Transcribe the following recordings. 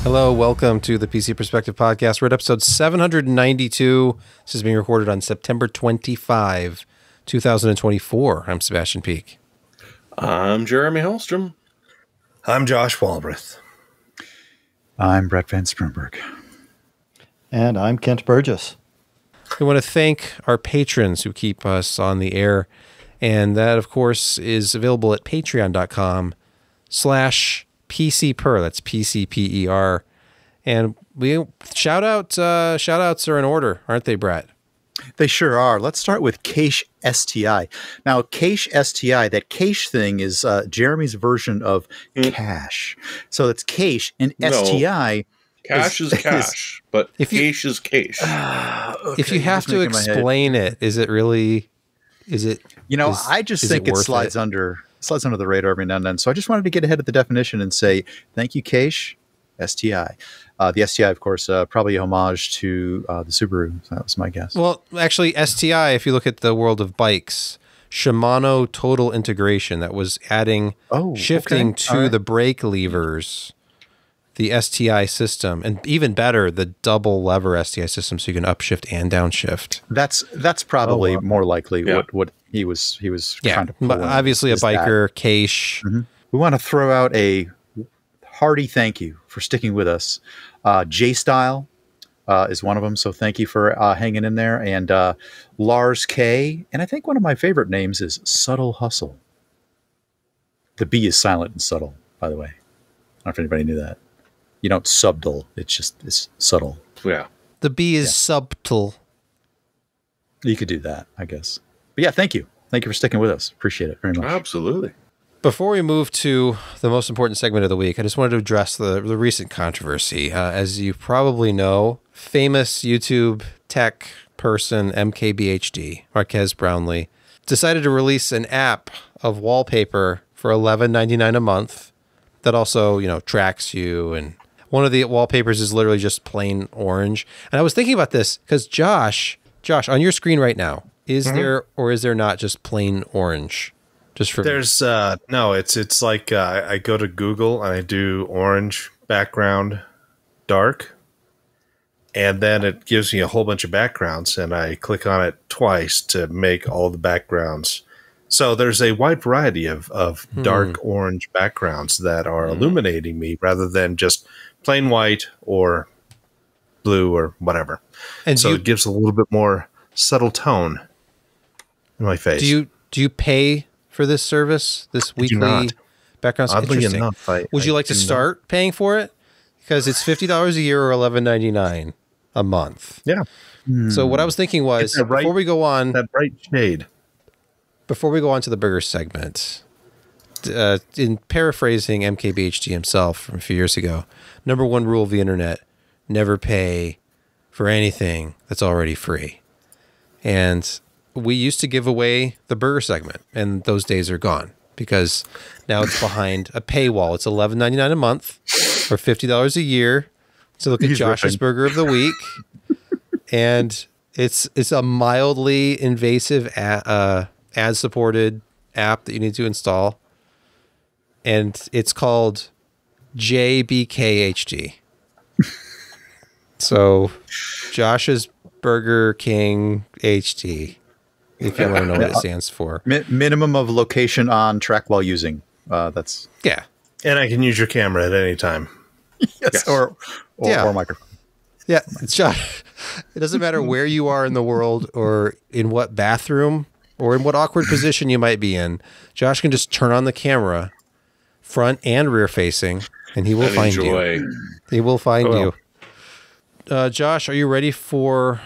Hello, welcome to the PC Perspective Podcast. We're at episode 792. This is being recorded on September 25, 2024. I'm Sebastian Peak. I'm Jeremy Hellstrom. I'm Josh Walbreth. I'm Brett Van Spremberg. And I'm Kent Burgess. We want to thank our patrons who keep us on the air. And that, of course, is available at patreon.com/PCPer. That's PCPer. And we shout outs are in order, aren't they, Brett? They sure are. Let's start with Cache STI. Now, Cache STI, that cache thing is Jeremy's version of cache. So it's cache, and STI. Cache is cache, but cache is cache. Okay, if you have to explain it, is it really? Is it? You know, I just think it slides under the radar every now and then. So I just wanted to get ahead of the definition and say thank you, Cache STI. The STI, of course, probably a homage to the Subaru. So that was my guess. Well, actually, STI, if you look at the world of bikes, Shimano Total Integration, that was adding shifting to the brake levers, the STI system, and even better, the double lever STI system, so you can upshift and downshift. That's probably more likely what he was trying to pull in. Obviously, a biker, Cache. Mm-hmm. We want to throw out a hearty thank you for sticking with us. J-Style is one of them, so thank you for hanging in there. And Lars K. And I think one of my favorite names is Subtle Hustle. The B is silent and subtle, by the way. I don't know if anybody knew that. You don't subtle. It's subtle. Yeah. The B is subtle. You could do that, I guess. But yeah, thank you. Thank you for sticking with us. Appreciate it very much. Absolutely. Before we move to the most important segment of the week, I just wanted to address the recent controversy. As you probably know, famous YouTube tech person MKBHD, Marquez Brownlee, decided to release an app of wallpaper for $11.99 a month that also, tracks you. And one of the wallpapers is literally just plain orange. And I was thinking about this because Josh, on your screen right now, is there or is there not just plain orange? Just for There's no, it's like I go to Google and I do orange background dark, and then it gives me a whole bunch of backgrounds, and I click on it twice to make all the backgrounds. So there's a wide variety of dark orange backgrounds that are illuminating me rather than just plain white or blue or whatever. And so it gives a little bit more subtle tone in my face. Do you pay for this service, this weekly background? Oddly enough, would you like to start paying for it? Because it's $50 a year or $11.99 a month. Yeah. So what I was thinking was before we go on that bright shade. Before we go on to the burger segment, in paraphrasing MKBHD himself from a few years ago, number one rule of the internet: never pay for anything that's already free. And we used to give away the burger segment, and those days are gone because now it's behind a paywall. It's $11.99 a month or $50 a year to look at Josh's Burger of the Week. And it's a mildly invasive ad-supported app that you need to install. And it's called JBKHD. So Josh's Burger King HD. If you want to know what it stands for. Minimum of location on track while using. That's and I can use your camera at any time. Yes. Or microphone. Yeah, Josh. It doesn't matter where you are in the world or in what bathroom or in what awkward position you might be in. Josh can just turn on the camera, front and rear facing, and he will find you. He will find you. Josh, are you ready for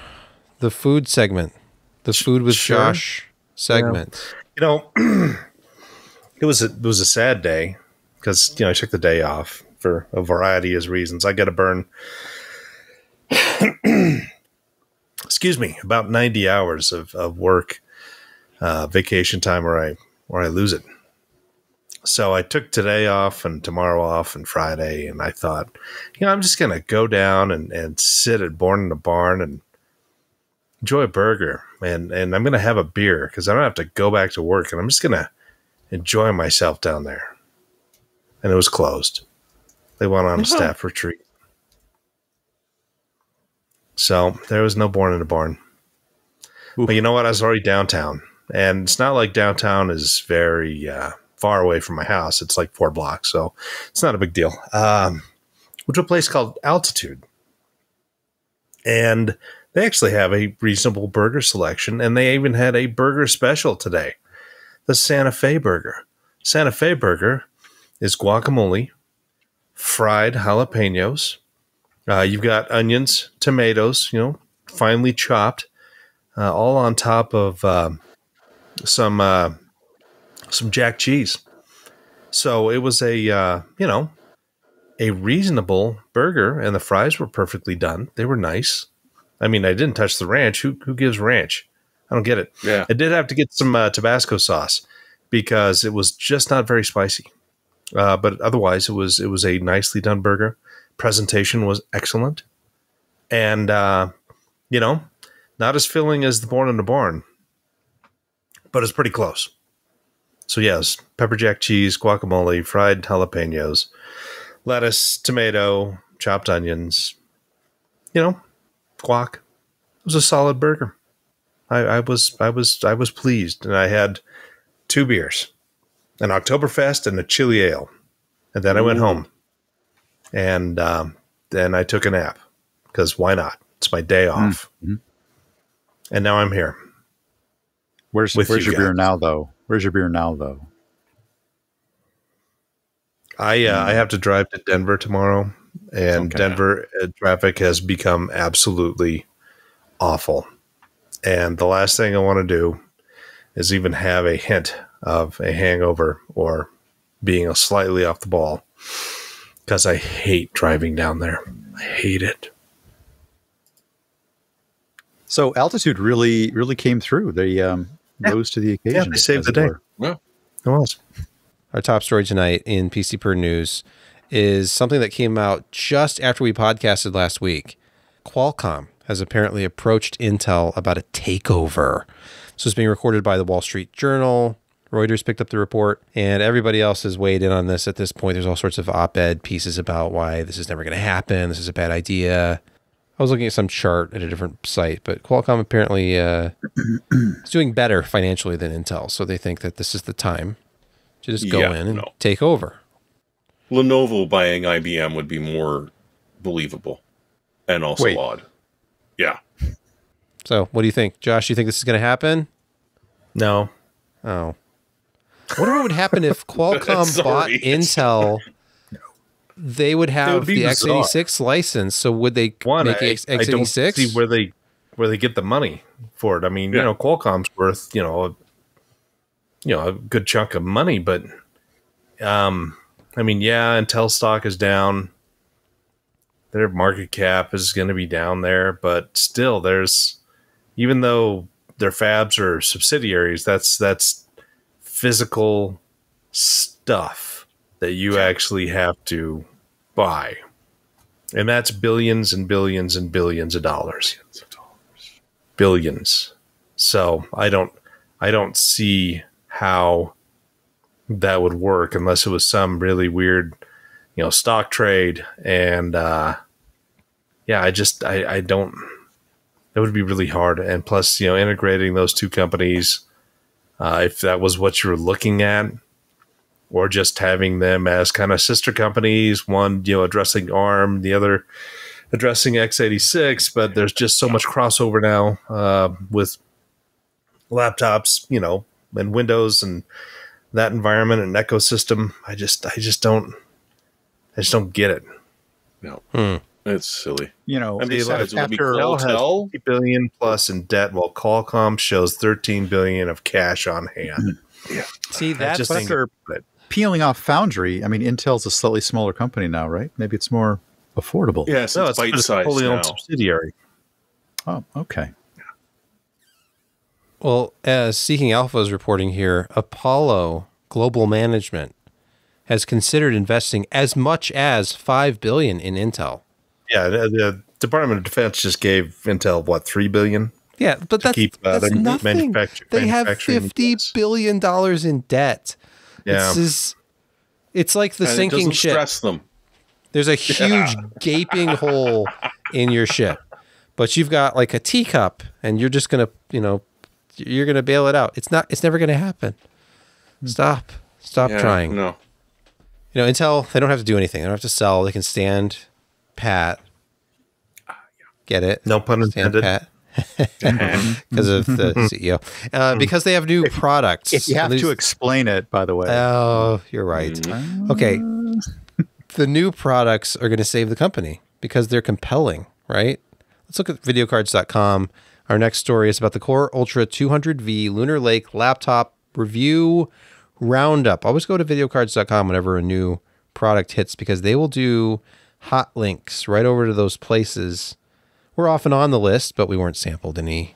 the food segment? The food with Josh segment. Yeah. It was a sad day because I took the day off for a variety of reasons. I got to burn, about 90 hours of work, vacation time where I lose it. So I took today off and tomorrow off and Friday, and I thought, I'm just gonna go down and sit at Born in the Barn and enjoy a burger, and I'm going to have a beer because I don't have to go back to work, and I'm just going to enjoy myself down there. And it was closed. They went on a staff retreat. So there was no born in a barn. Oof. But you know what? I was already downtown. And it's not like downtown is very far away from my house. It's like 4 blocks, so it's not a big deal. Went to a place called Altitude. And they actually have a reasonable burger selection, and they even had a burger special today. The Santa Fe burger. Santa Fe burger is guacamole, fried jalapenos. You've got onions, tomatoes, finely chopped, all on top of some jack cheese. So it was a reasonable burger, and the fries were perfectly done. They were nice. I mean, I didn't touch the ranch. Who gives ranch? I don't get it. Yeah. I did have to get some Tabasco sauce because it was just not very spicy. But otherwise, it was a nicely done burger. Presentation was excellent. And, not as filling as the Born in the Barn, but it's pretty close. So, yes, pepper jack cheese, guacamole, fried jalapenos, lettuce, tomato, chopped onions, guac. It was a solid burger. I was pleased, and I had 2 beers, an Oktoberfest and a chili ale, and then I went home, and then I took a nap because why not? It's my day off, and now I'm here. Where's your beer now, though? Where's your beer now, though? I have to drive to Denver tomorrow, and Denver traffic has become absolutely awful. And the last thing I want to do is even have a hint of a hangover or being slightly off the ball, because I hate driving down there. I hate it. So Altitude really came through. They rose to the occasion. Yeah, they saved the day. Yeah, it was. Our top story tonight in PCPer News is something that came out just after we podcasted last week. Qualcomm has apparently approached Intel about a takeover. This was being recorded by the Wall Street Journal. Reuters picked up the report, and everybody else has weighed in on this at this point. There's all sorts of op-ed pieces about why this is never going to happen. This is a bad idea. I was looking at some chart at a different site, but Qualcomm apparently is doing better financially than Intel, so they think that this is the time to just go in and take over. Lenovo buying IBM would be more believable and also odd. Yeah. So what do you think? Josh, you think this is going to happen? No. Oh. I wonder what would happen if Qualcomm bought Intel. They would have the x86 license. So would they make x86? I don't see where they get the money for it. I mean, Qualcomm's worth, a good chunk of money, but Intel stock is down. Their market cap is going to be down there, but still even though their fabs are subsidiaries, that's physical stuff that you actually have to buy. And that's billions and billions and billions of dollars. Billions. So I don't see how that would work unless it was some really weird, stock trade. And I don't. It would be really hard. And plus, integrating those two companies, if that was what you were looking at, or just having them as kind of sister companies, one, addressing ARM, the other addressing x86, but there's just so much crossover now with laptops, and Windows and that environment and ecosystem. I just don't get it. No. It's silly. Intel has 50 billion plus in debt, while Qualcomm shows 13 billion of cash on hand. Yeah. See, that's just after peeling off Foundry. I mean, Intel's a slightly smaller company now, right? Maybe it's more affordable. Yeah, it's bite-sized fully now. owned subsidiary. Oh, okay. Well, as Seeking Alpha is reporting here, Apollo Global Management has considered investing as much as $5 billion in Intel. Yeah, the Department of Defense just gave Intel, $3 billion? Yeah, but that's nothing. They have $50 billion in debt. Yeah. It's like the sinking ship. Stress them. There's a huge gaping hole in your ship. But you've got like a teacup, and you're just gonna, you're gonna bail it out. It's never gonna happen. Stop trying. No. Intel, they don't have to do anything. They don't have to sell. They can stand pat. Get it? No pun intended. Stand pat. Because of the CEO. Because they have new products. You have to explain it, by the way. Oh, you're right. Okay. The new products are going to save the company because they're compelling, right? Let's look at videocards.com. Our next story is about the Core Ultra 200V Lunar Lake laptop review roundup. Always go to videocards.com whenever a new product hits because they will do hot links right over to those places. We're often on the list, but we weren't sampled any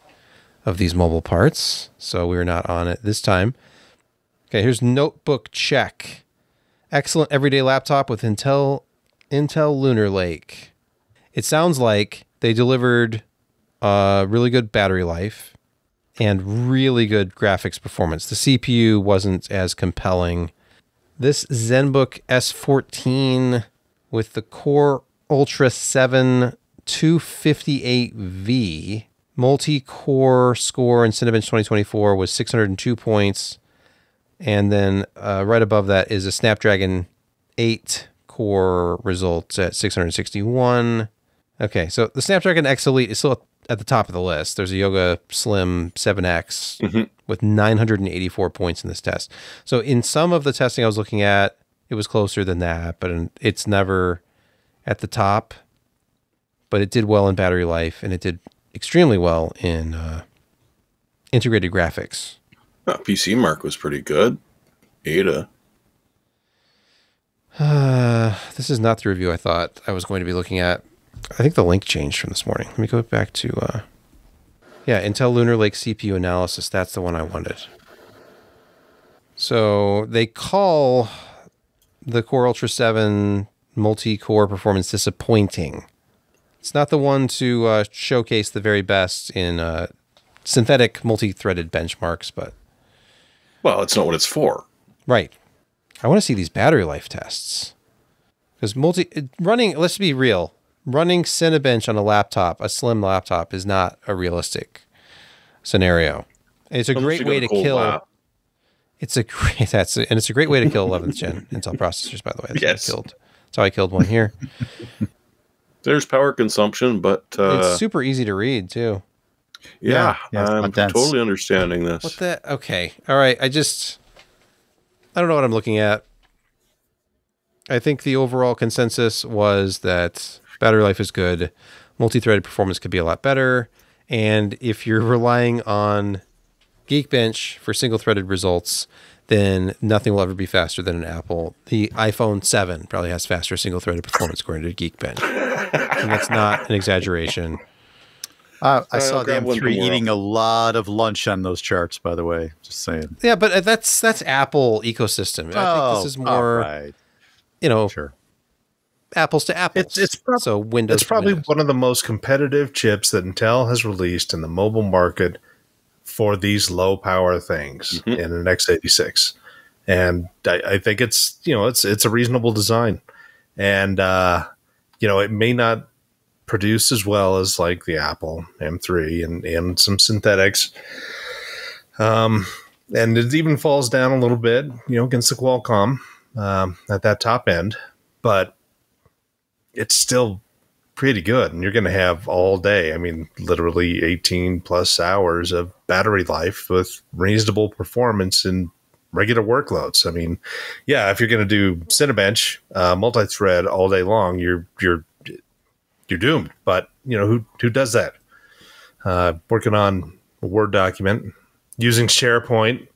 of these mobile parts, so we're not on it this time. Okay, here's Notebook Check. Excellent everyday laptop with Intel Lunar Lake. It sounds like they delivered really good battery life and really good graphics performance. The CPU wasn't as compelling. This ZenBook S14 with the Core Ultra 7 258V multi-core score in Cinebench 2024 was 602 points. And then right above that is a Snapdragon 8 core result at 661. Okay, so the Snapdragon X Elite is still at the top of the list. There's a Yoga Slim 7X with 984 points in this test. So in some of the testing I was looking at, it was closer than that, but it's never at the top. But it did well in battery life, and it did extremely well in integrated graphics. PC Mark was pretty good. Ada. This is not the review I thought I was going to be looking at. I think the link changed from this morning. Let me go back to, Intel Lunar Lake CPU analysis. That's the one I wanted. So they call the Core Ultra 7 multi-core performance disappointing. It's not the one to showcase the very best in synthetic multi-threaded benchmarks, but... Well, it's not what it's for. Right. I want to see these battery life tests. Because let's be real, running Cinebench on a laptop, a slim laptop, is not a realistic scenario. It's a great way to kill... It's a great way to kill 11th gen Intel processors, by the way. That's how I killed one here. There's power consumption, but it's super easy to read too. Yeah, I'm totally understanding this. What the? Okay, all right. I don't know what I'm looking at. I think the overall consensus was that battery life is good, multi-threaded performance could be a lot better, and if you're relying on Geekbench for single-threaded results, then nothing will ever be faster than an Apple. The iPhone 7 probably has faster single-threaded performance according to Geekbench. And that's not an exaggeration. I saw the M3 eating a lot of lunch on those charts, by the way. Just saying. Yeah, but that's Apple ecosystem. I think this is more, sure. Apples to apples. So Windows. It's probably one of the most competitive chips that Intel has released in the mobile market for these low power things in an x86. And I think it's a reasonable design. And, it may not produce as well as like the Apple M3 and some synthetics. And it even falls down a little bit, against the Qualcomm at that top end, but it's still pretty good. And you're going to have all day, literally 18 plus hours of battery life with reasonable performance in regular workloads. If you're going to do Cinebench multi-thread all day long, you're doomed. But who does that? Working on a Word document, using SharePoint,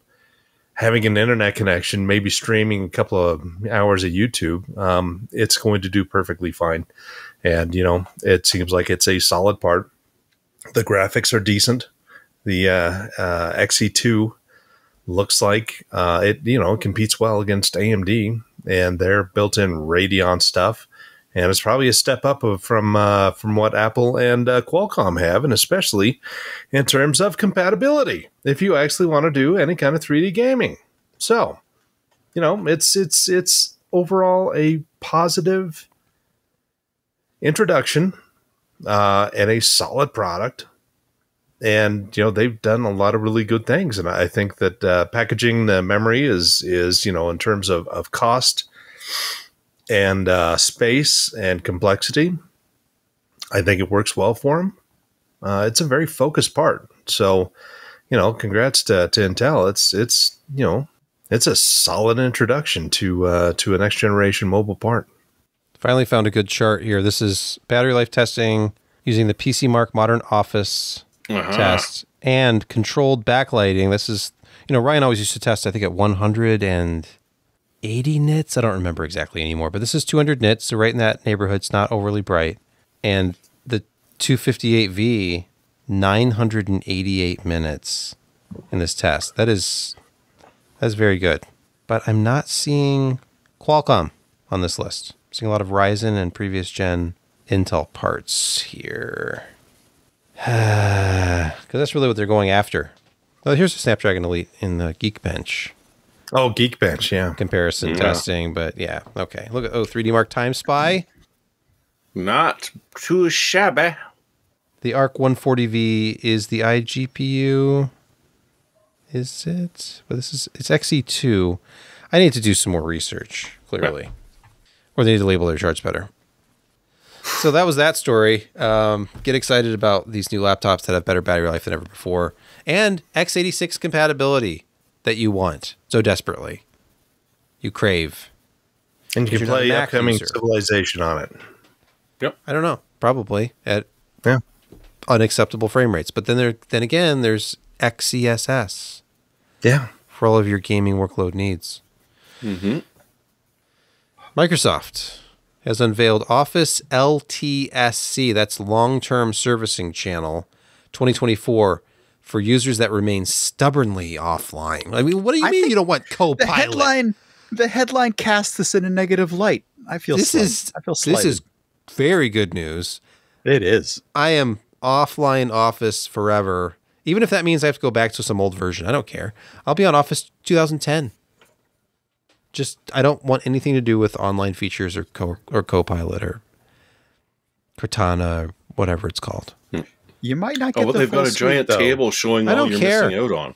having an internet connection, maybe streaming a couple of hours of YouTube, it's going to do perfectly fine. And it seems like it's a solid part. The graphics are decent. The XE2 looks like it competes well against AMD and their built-in Radeon stuff. And it's probably a step up from what Apple and Qualcomm have, and especially in terms of compatibility, if you actually want to do any kind of 3D gaming. So, it's overall a positive introduction and a solid product. And, they've done a lot of really good things. And I think that packaging the memory is in terms of cost and space and complexity, I think it works well for them. It's a very focused part. So, congrats to Intel. It's a solid introduction to a next generation mobile part. Finally found a good chart here. This is battery life testing using the PC Mark Modern Office test and controlled backlighting. This is, Ryan always used to test, I think, at 180 nits. I don't remember exactly anymore, but this is 200 nits, so right in that neighborhood. It's not overly bright. And the 258V, 988 minutes in this test. That's very good. But I'm not seeing Qualcomm on this list. I'm seeing a lot of Ryzen and previous gen Intel parts here. Because that's really what they're going after. Well, here's a Snapdragon Elite in the Geekbench. Oh, Geekbench, yeah. Comparison testing, but yeah, okay. Look at 3D Mark Time Spy. Not too shabby. The ARC 140V is the iGPU. Is it? Well, it's XE2. I need to do some more research, clearly. Or they need to label their charts better. So that was that story. Get excited about these new laptops that have better battery life than ever before. And x86 compatibility that you want so desperately. You crave. And you can play upcoming Civilization on it. Yep. I don't know. Probably at unacceptable frame rates. But then again, there's XeSS. Yeah. For all of your gaming workload needs. Mm-hmm. Microsoft has unveiled Office LTSC, that's Long-Term Servicing Channel, 2024, for users that remain stubbornly offline. I mean, what do you mean you don't want Copilot? The headline casts this in a negative light. I feel slighted. This is very good news. It is. I am offline Office forever. Even if that means I have to go back to some old version, I don't care. I'll be on Office 2010. I don't want anything to do with online features or Copilot or Cortana, or whatever it's called. You might not get but they've got a giant table showing all you're missing out on.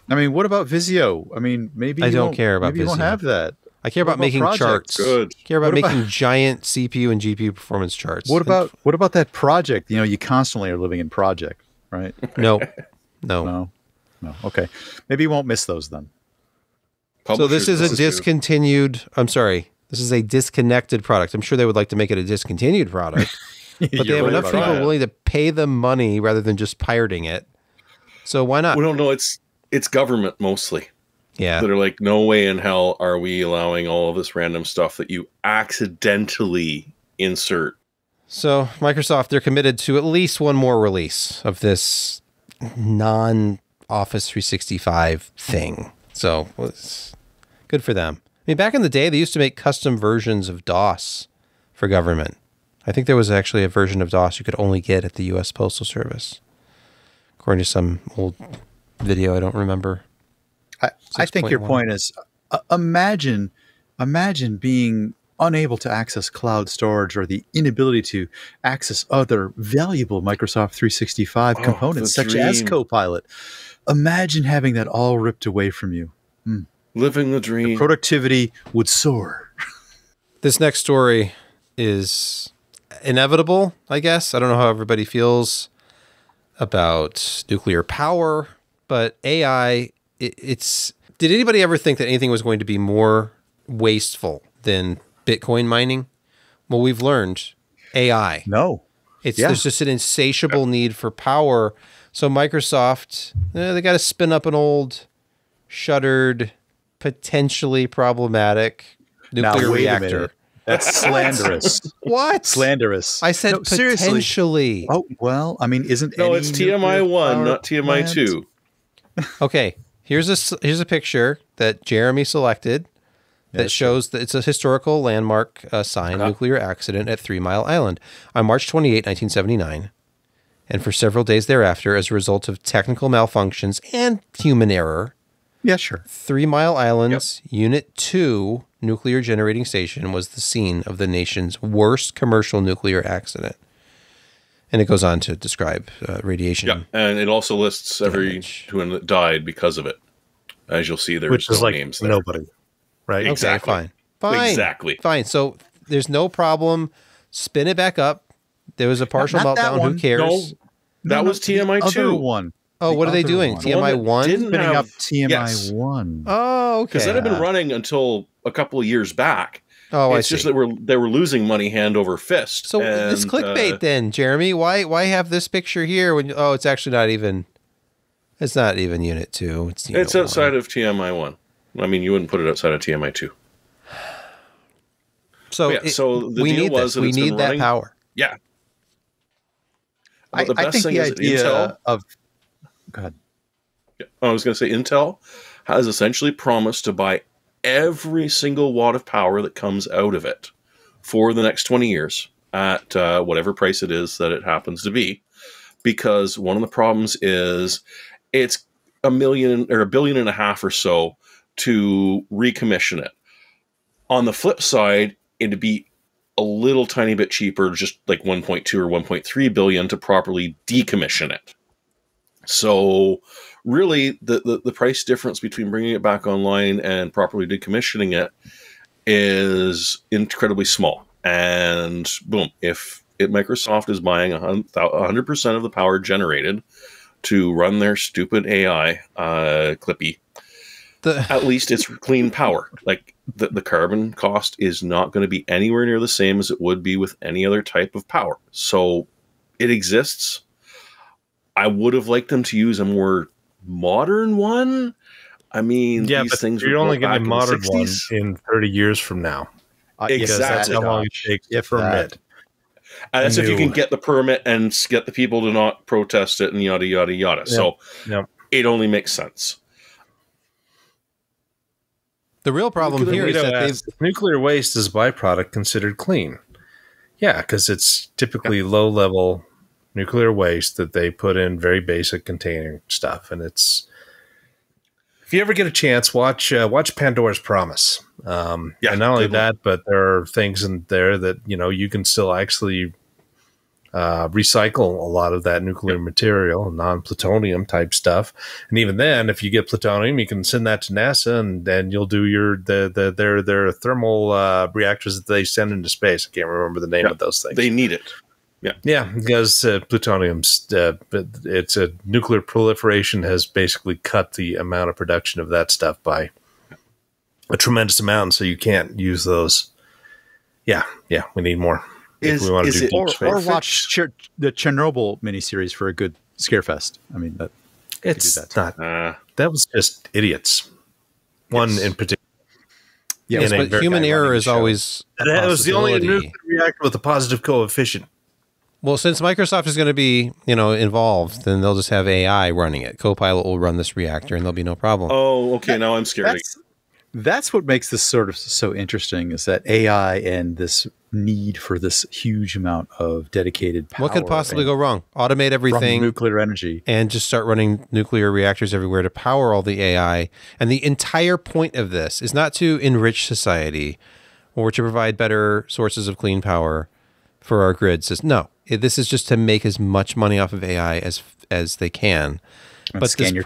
I mean, what about Visio? I mean, maybe I don't care about Visio. You won't have that. I care about making charts. Good. I care about making giant CPU and GPU performance charts. What about that project? You constantly are living in project, right? No. Okay, maybe you won't miss those then. So this is a discontinued. I'm sorry. This is a disconnected product. I'm sure they would like to make it a discontinued product, but they have enough people willing to pay them money rather than just pirating it. So why not? We don't know. It's government mostly. Yeah. That are like, no way in hell are we allowing all of this random stuff that you accidentally insert. So Microsoft, they're committed to at least one more release of this non-Office 365 thing. So it's good for them. I mean, back in the day, they used to make custom versions of DOS for government. I think there was actually a version of DOS you could only get at the U.S. Postal Service, according to some old video I don't remember. I think your point is, imagine being unable to access cloud storage or the inability to access other valuable Microsoft 365 components such as Copilot. Imagine having that all ripped away from you. Living the dream. The productivity would soar. This next story is inevitable, I guess. I don't know how everybody feels about nuclear power, but AI, did anybody ever think that anything was going to be more wasteful than Bitcoin mining? Well, we've learned AI. No. There's just an insatiable need for power. So Microsoft, they got to spin up an old, shuttered, potentially problematic nuclear reactor. That's slanderous. What? Slanderous. I said potentially. Seriously. Oh, well, I mean, isn't No, it's TMI 1, not TMI 2. Okay, here's a picture that Jeremy selected that shows that it's a historical landmark sign, nuclear accident at 3 Mile Island on March 28, 1979. And for several days thereafter, as a result of technical malfunctions and human error, 3 Mile Island's Unit 2 nuclear generating station was the scene of the nation's worst commercial nuclear accident. And it goes on to describe radiation. Yeah, and it also lists every damage. one that died because of it. As you'll see, there's Which is no like names there. nobody, right? Exactly. Okay, fine. Exactly. Fine. So there's no problem. Spin it back up. There was a partial Not that meltdown. Who one. cares? No, that was TMI the 2. other one. Oh, what are they other doing? one. TMI The one 1? that didn't Spinning have- up TMI yes. 1. Oh, okay. Because that had been running until a couple of years back. Oh, It's I see. just that they were losing money hand over fist. So this clickbait then, Jeremy. Why have this picture here when it's actually not even unit 2. It's unit It's outside 1. of TMI 1. I mean, you wouldn't put it outside of TMI 2. So, so the we deal need was this. that We it's been need that running- power. Yeah. I But the best think thing the is idea Intel, of... Go ahead. I was going to say Intel has essentially promised to buy every single watt of power that comes out of it for the next 20 years at whatever price it is that it happens to be. Because one of the problems is it's $1 million or $1.5 billion or so to recommission it. On the flip side, it'd be a little tiny bit cheaper, just like 1.2 or 1.3 billion to properly decommission it. So really the price difference between bringing it back online and properly decommissioning it is incredibly small. And boom, if Microsoft is buying 100% of the power generated to run their stupid AI Clippy, at least it's clean power. Like the carbon cost is not going to be anywhere near the same as it would be with any other type of power. So it exists. I would have liked them to use a more modern one. I mean, Yeah, these but things you're were only built getting a back in modern the one 60s. in 30 years from now. Exactly. That's how long it takes to permit. And that's if you new- can get the permit and get the people to not protest it and yada, yada, yada. Yep. So Yep. it only makes sense. The real problem here is that they've nuclear waste is a byproduct considered clean. Yeah, because it's typically low-level nuclear waste that they put in very basic container stuff, and it's. If you ever get a chance, watch Pandora's Promise. And not only good one. that, but there are things in there that you can still actually recycle a lot of that nuclear material, non-plutonium type stuff. And even then, if you get plutonium, you can send that to NASA, and then you'll do their thermal reactors that they send into space. I can't remember the name of those things. They need it. Yeah, because plutonium's it's a nuclear proliferation has basically cut the amount of production of that stuff by a tremendous amount, so you can't use those. Yeah, we need more. If we want to do deep space. Or watch the Chernobyl miniseries for a good scarefest. I mean, It's do that. not. That was just idiots. One in particular. yes, in a but very human guy error running is show. always a It was the only possibility. nuclear reactor with a positive coefficient. Well, since Microsoft is going to be, involved, then they'll just have AI running it. Copilot will run this reactor, and there'll be no problem. Oh, okay. Now I'm scared. That's what makes this sort of so interesting, is that AI and this need for this huge amount of dedicated power. What could possibly go wrong? Automate from everything nuclear energy? and just start running nuclear reactors everywhere to power all the AI. And the entire point of this is not to enrich society or to provide better sources of clean power for our grids. No, this is just to make as much money off of AI as they can. And But scan your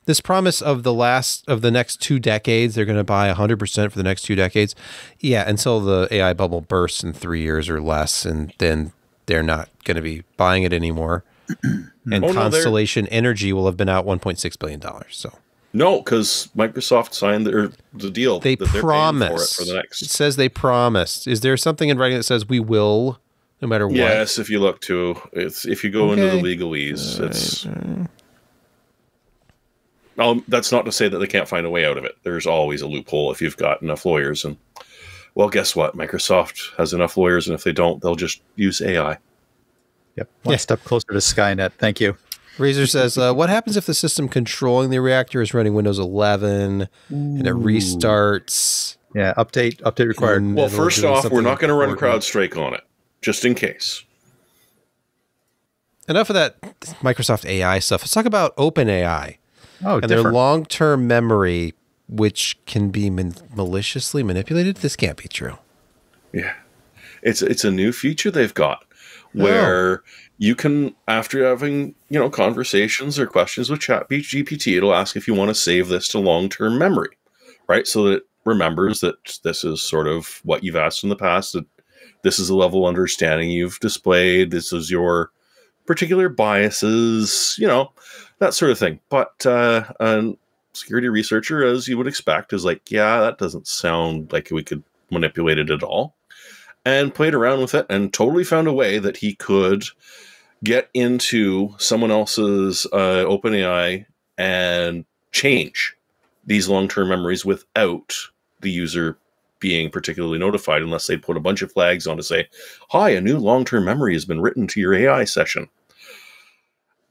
this promise of the next 2 decades, they're going to buy 100% for the next 2 decades. Yeah, until the AI bubble bursts in 3 years or less, and then they're not going to be buying it anymore. And Constellation Energy will have been out $1.6 billion. So No, because Microsoft signed the deal. they that they're promised. paying for it for the next. It says they promised. Is there something in writing that says we will, no matter what? Yes, if you look to if you go into the legalese, it's. That's not to say that they can't find a way out of it. There's always a loophole if you've got enough lawyers. And well, guess what? Microsoft has enough lawyers, and if they don't, they'll just use AI. Yep. One step closer to Skynet. Thank you. Razor says, what happens if the system controlling the reactor is running Windows 11 and it restarts? Yeah, update required. And Well, it'll first do off, we're something not going to run important. CrowdStrike on it, just in case. Enough of that Microsoft AI stuff. Let's talk about OpenAI and their different. long-term memory, which can be maliciously manipulated. This can't be true. Yeah, it's a new feature they've got where you can, after having, conversations or questions with ChatGPT, it'll ask if you want to save this to long-term memory, right? So that it remembers that this is sort of what you've asked in the past, that this is the level of understanding you've displayed, this is your particular biases, that sort of thing. But a security researcher, as you would expect, is like, yeah, that doesn't sound like we could manipulate it at all. And played around with it and totally found a way that he could get into someone else's OpenAI and change these long-term memories without the user being particularly notified, unless they put a bunch of flags on to say, hi, a new long-term memory has been written to your AI session.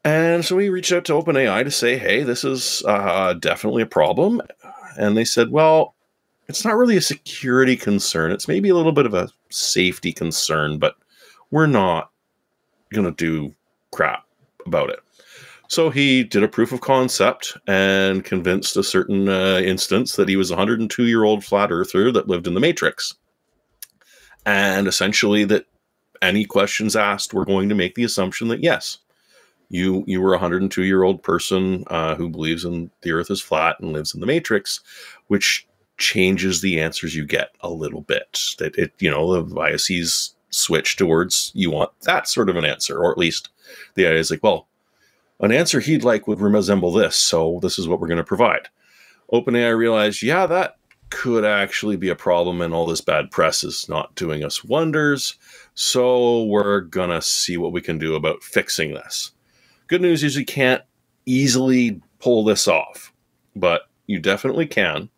And so we reached out to OpenAI to say, hey, this is definitely a problem. And they said, well, it's not really a security concern. It's maybe a little bit of a safety concern, but we're not going to do crap about it. So he did a proof of concept and convinced a certain instance that he was a 102-year-old flat earther that lived in the Matrix. And essentially that any questions asked were going to make the assumption that, yes, you were a 102-year-old person who believes in the earth is flat and lives in the Matrix, which changes the answers you get a little bit. That the biases switch towards you want that sort of an answer, or at least the idea is like, well, an answer he'd like would resemble this, so this is what we're going to provide. OpenAI realized, yeah, that could actually be a problem, and all this bad press is not doing us wonders, so we're going to see what we can do about fixing this. Good news is you can't easily pull this off, but you definitely can.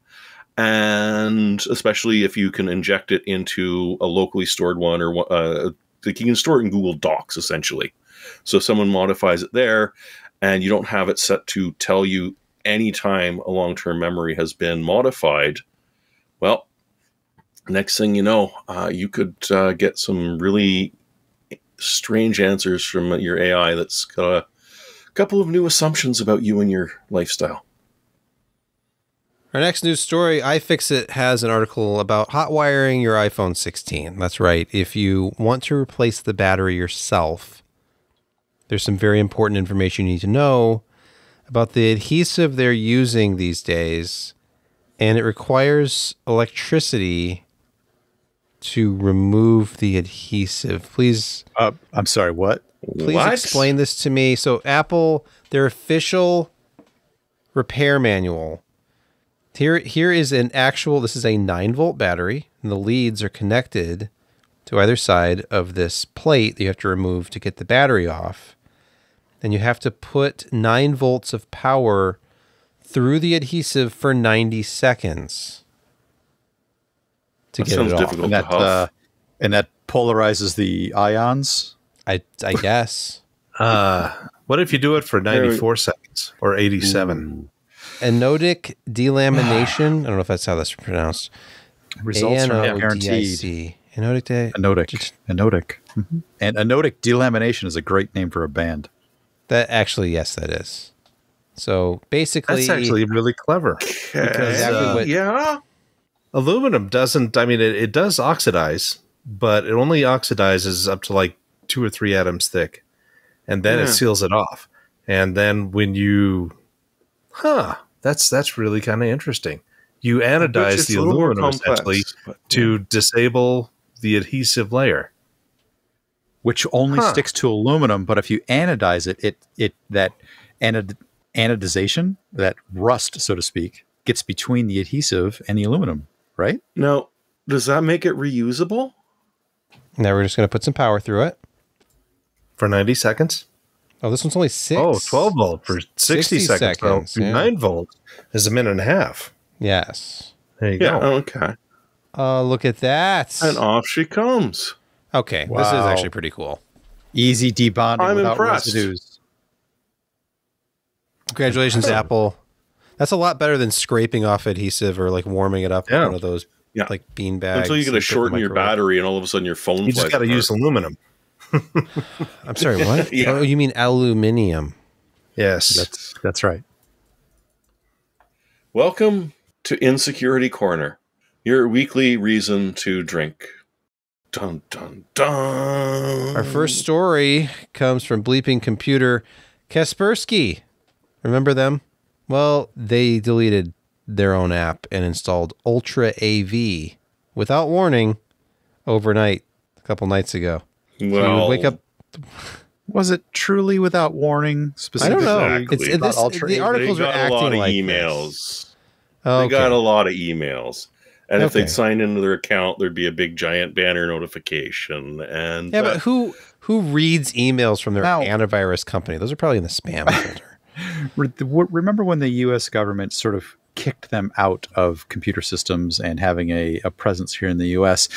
And especially if you can inject it into a locally stored one, or you can store it in Google Docs, essentially. So if someone modifies it there, and you don't have it set to tell you anytime a long-term memory has been modified, well, next thing you know, you could get some really strange answers from your AI that's got a couple of new assumptions about you and your lifestyle. Our next news story, iFixit has an article about hot wiring your iPhone 16. That's right. If you want to replace the battery yourself, there's some very important information you need to know about the adhesive they're using these days, and it requires electricity to remove the adhesive. Please. I'm sorry, what? Please explain this to me. So Apple, their official repair manual. Here is an actual, this is a 9-volt battery, and the leads are connected to either side of this plate that you have to remove to get the battery off. And you have to put 9 volts of power through the adhesive for 90 seconds to get it off. Difficult to huff. And that polarizes the ions? I guess. What if you do it for 94 seconds or 87? Ooh. Anodic delamination. I don't know if that's how that's pronounced. Results are not guaranteed. Anodic. Mm-hmm. And anodic delamination is a great name for a band. That actually, yes, that is. So basically, that's actually really clever. Because aluminum doesn't. I mean, it does oxidize, but it only oxidizes up to like 2 or 3 atoms thick, and then it seals it off. And then when you, that's really kind of interesting. You anodize the aluminum essentially to disable the adhesive layer, which only sticks to aluminum. But if you anodize it that anodization, that rust, so to speak, gets between the adhesive and the aluminum, right? Now, does that make it reusable? Now we're just going to put some power through it for 90 seconds. Oh, this one's only 6. Oh, 12 volt for 60 seconds. So 9 volt is a minute and a half. Yes. There you go. Okay. Look at that. And off she comes. Okay. Wow. This is actually pretty cool. Easy debonding without impressed. residues. Congratulations, Apple. That's a lot better than scraping off adhesive or like warming it up with one of those like bean bags. Until you get to shorten your battery and all of a sudden your phone You just got to use aluminum. I'm sorry, what? Oh, you mean aluminium. Yes. That's right. Welcome to Insecurity Corner, your weekly reason to drink. Dun, dun, dun. Our first story comes from Bleeping Computer Kaspersky. Remember them? Well, they deleted their own app and installed Ultra AV without warning overnight a couple nights ago. So you would wake up. Was it truly without warning? I Specifically, don't know. Exactly. It's Ultra the AV. articles They are got a lot acting of like emails. this. They got a lot of emails. And if Okay. they'd sign into their account, there'd be a big giant banner notification. And Yeah, but who reads emails from their Now- antivirus company? Those are probably in the spam folder. Remember when the U.S. government sort of kicked them out of computer systems and having a presence here in the U.S.?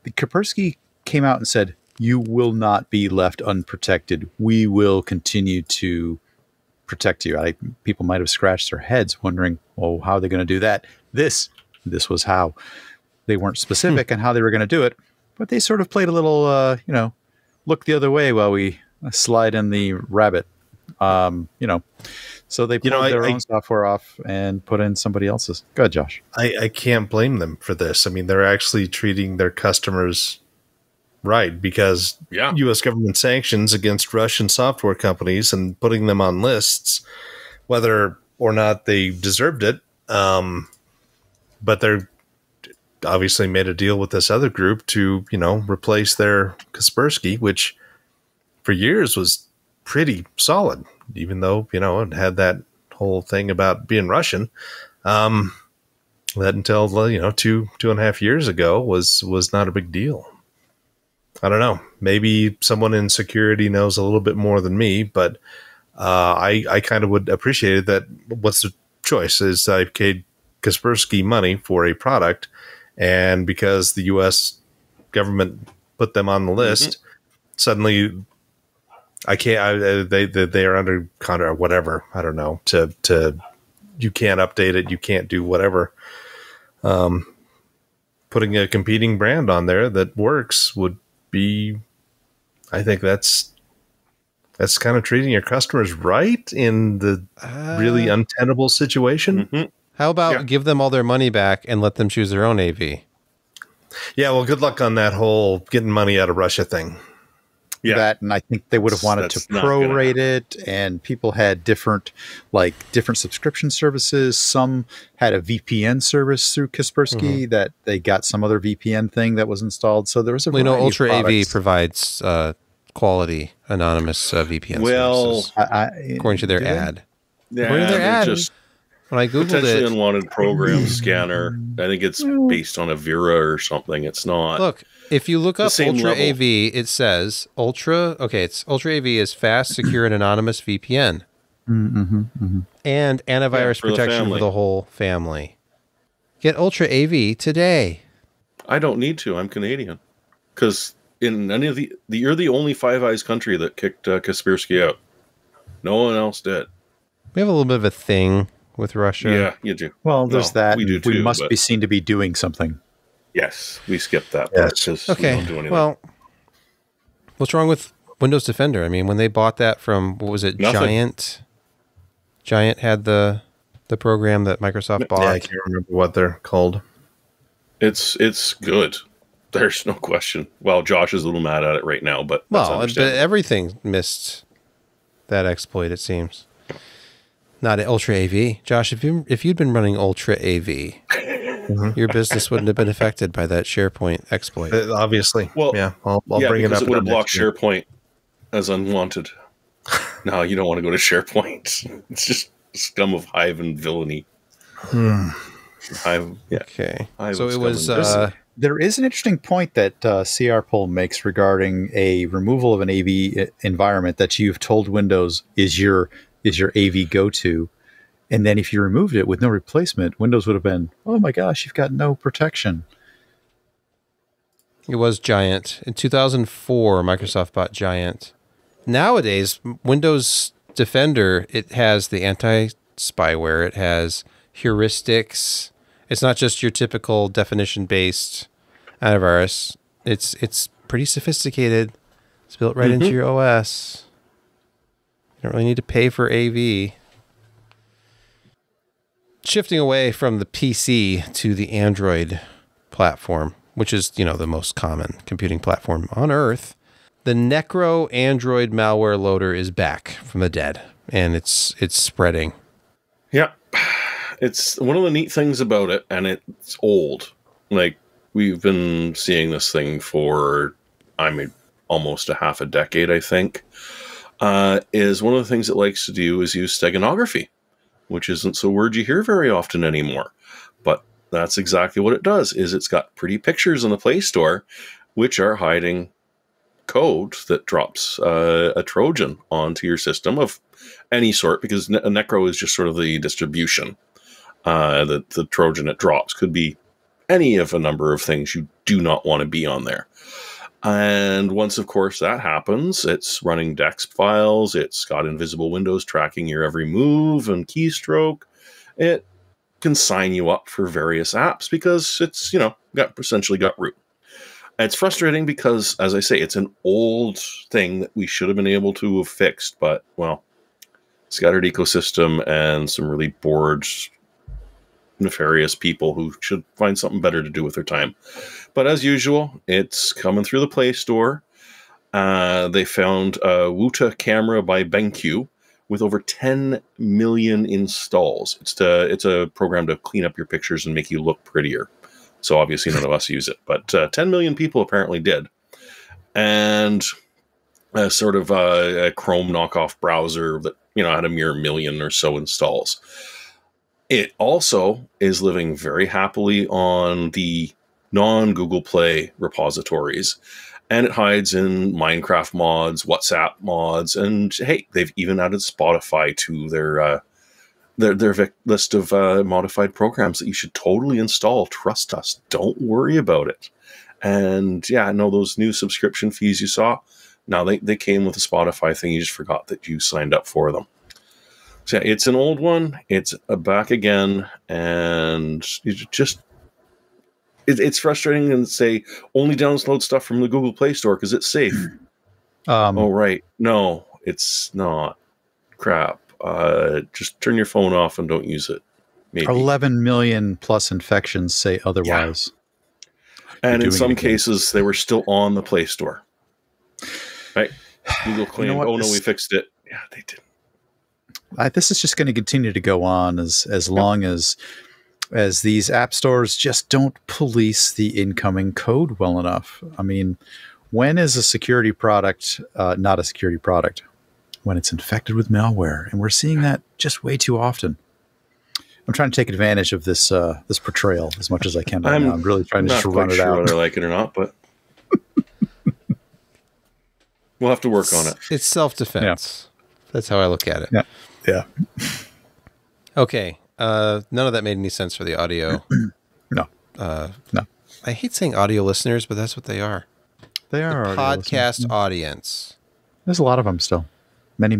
Kaspersky came out and said, "You will not be left unprotected. We will continue to protect you." People might have scratched their heads wondering, "Oh, how are they going to do that?" This was how. They weren't specific on how they were going to do it, but they sort of played a little, look the other way while we slide in the rabbit. So they pulled their own software off and put in somebody else's. Go ahead, Josh. I can't blame them for this. I mean, they're actually treating their customers right, because U.S. government sanctions against Russian software companies and putting them on lists, whether or not they deserved it. But they're obviously made a deal with this other group to, replace their Kaspersky, which for years was pretty solid, even though, it had that whole thing about being Russian. That until, 2.5 years ago was not a big deal. I don't know. Maybe someone in security knows a little bit more than me, but I kind of would appreciate that. What's the choice? Is I paid Kaspersky money for a product, and because the U.S. government put them on the list, suddenly I can't. They are under contract, whatever. I don't know. To you can't update it. You can't do whatever. Putting a competing brand on there that works would be. I think that's kind of treating your customers right in the really untenable situation. How about give them all their money back and let them choose their own AV? Yeah, well, good luck on that whole getting money out of Russia thing. Yeah. That, and I think they would have wanted to prorate it, and people had different subscription services. Some had a VPN service through Kaspersky that they got some other VPN thing that was installed. So there was a variety Ultra of products. AV provides quality anonymous VPN services, according to their ad. Yeah, According to their ad, just when I googled potentially it, unwanted program scanner. I think it's based on a Vera or something. It's not. look, if you look up same Ultra level. AV, it says it's Ultra AV is fast, secure, and anonymous VPN. And antivirus for the protection for family. the whole family. Get Ultra AV today. I don't need to. I'm Canadian. Because in any of you're the only Five Eyes country that kicked Kaspersky out. No one else did. We have a little bit of a thing with Russia. Yeah, you do. Well, there's that. We do We too, must but- be seen to be doing something. Yes, we skipped that Yes. part because we Okay. don't do anything. Well, what's wrong with Windows Defender? I mean, when they bought that from, what was it, Nothing. Giant had the program that Microsoft bought. Yeah, I can't remember what they're called. It's good. There's no question. Well, Josh is a little mad at it right now, but that's Well, but understandable. everything missed that exploit, it seems. Not Ultra AV. Josh, if you'd been running Ultra AV, your business wouldn't have been affected by that SharePoint exploit. Obviously. Well, yeah, I'll bring it because up. it would have next blocked year. SharePoint as unwanted. No, you don't want to go to SharePoint. It's just scum of Hive and villainy. Hive, yeah. Okay. I So was it was... coming. There is an interesting point that CR Poll makes regarding a removal of an AV environment that you've told Windows is your AV go-to. And then if you removed it with no replacement, Windows would have been, oh my gosh, you've got no protection. It was Giant. In 2004, Microsoft bought Giant. Nowadays, Windows Defender, it has the anti-spyware. It has heuristics. It's not just your typical definition-based antivirus. It's pretty sophisticated. It's built right into your OS. You don't really need to pay for AV. Shifting away from the PC to the Android platform, which is, the most common computing platform on Earth, the Necro Android malware loader is back from the dead, and it's spreading. Yeah. It's one of the neat things about it, and it's old. Like, we've been seeing this thing for, almost a half a decade, I think. Is one of the things it likes to do is use steganography, which isn't a word you hear very often anymore. But that's exactly what it does, is it's got pretty pictures in the Play Store, which are hiding code that drops a Trojan onto your system of any sort, because a Necro is just sort of the distribution. The Trojan it drops could be any of a number of things you do not want to be on there. And once, of course, that happens, it's running DEX files, it's got invisible windows tracking your every move and keystroke. It can sign you up for various apps because it's, essentially got root. It's frustrating because, as I say, it's an old thing that we should have been able to have fixed, but, well, scattered ecosystem and some really bored, nefarious people who should find something better to do with their time. But as usual, it's coming through the Play Store. They found a Wuta camera by BenQ with over 10 million installs. It's a program to clean up your pictures and make you look prettier. So obviously none of us use it, but 10 million people apparently did. And a sort of a Chrome knockoff browser that, had a mere million or so installs. It also is living very happily on the non-Google Play repositories, and it hides in Minecraft mods, WhatsApp mods, and hey, they've even added Spotify to their list of modified programs that you should totally install. Trust us, don't worry about it. And yeah, no, those new subscription fees you saw, now they came with a Spotify thing. You just forgot that you signed up for them. So yeah, it's an old one. It's back again, and it's frustrating and say only download stuff from the Google Play Store because it's safe. Oh right, no, it's not. Crap. Just turn your phone off and don't use it. Maybe 11 million plus infections say otherwise. Yeah. And in some cases, they were still on the Play Store. Right? Google claimed, "Oh no, we fixed it." Yeah, they didn't. This is just going to continue to go on as long as these app stores just don't police the incoming code well enough. I mean, when is a security product not a security product? When it's infected with malware, and we're seeing that just way too often. I'm trying to take advantage of this portrayal as much as I can right now. I'm really trying to just run it out. Whether I like it or not, but we'll have to work on it. It's self-defense. Yeah. That's how I look at it. Yeah. Okay. None of that made any sense for the audio. No. No. I hate saying audio listeners, but that's what they are. They are the podcast audience. There's a lot of them still. Many.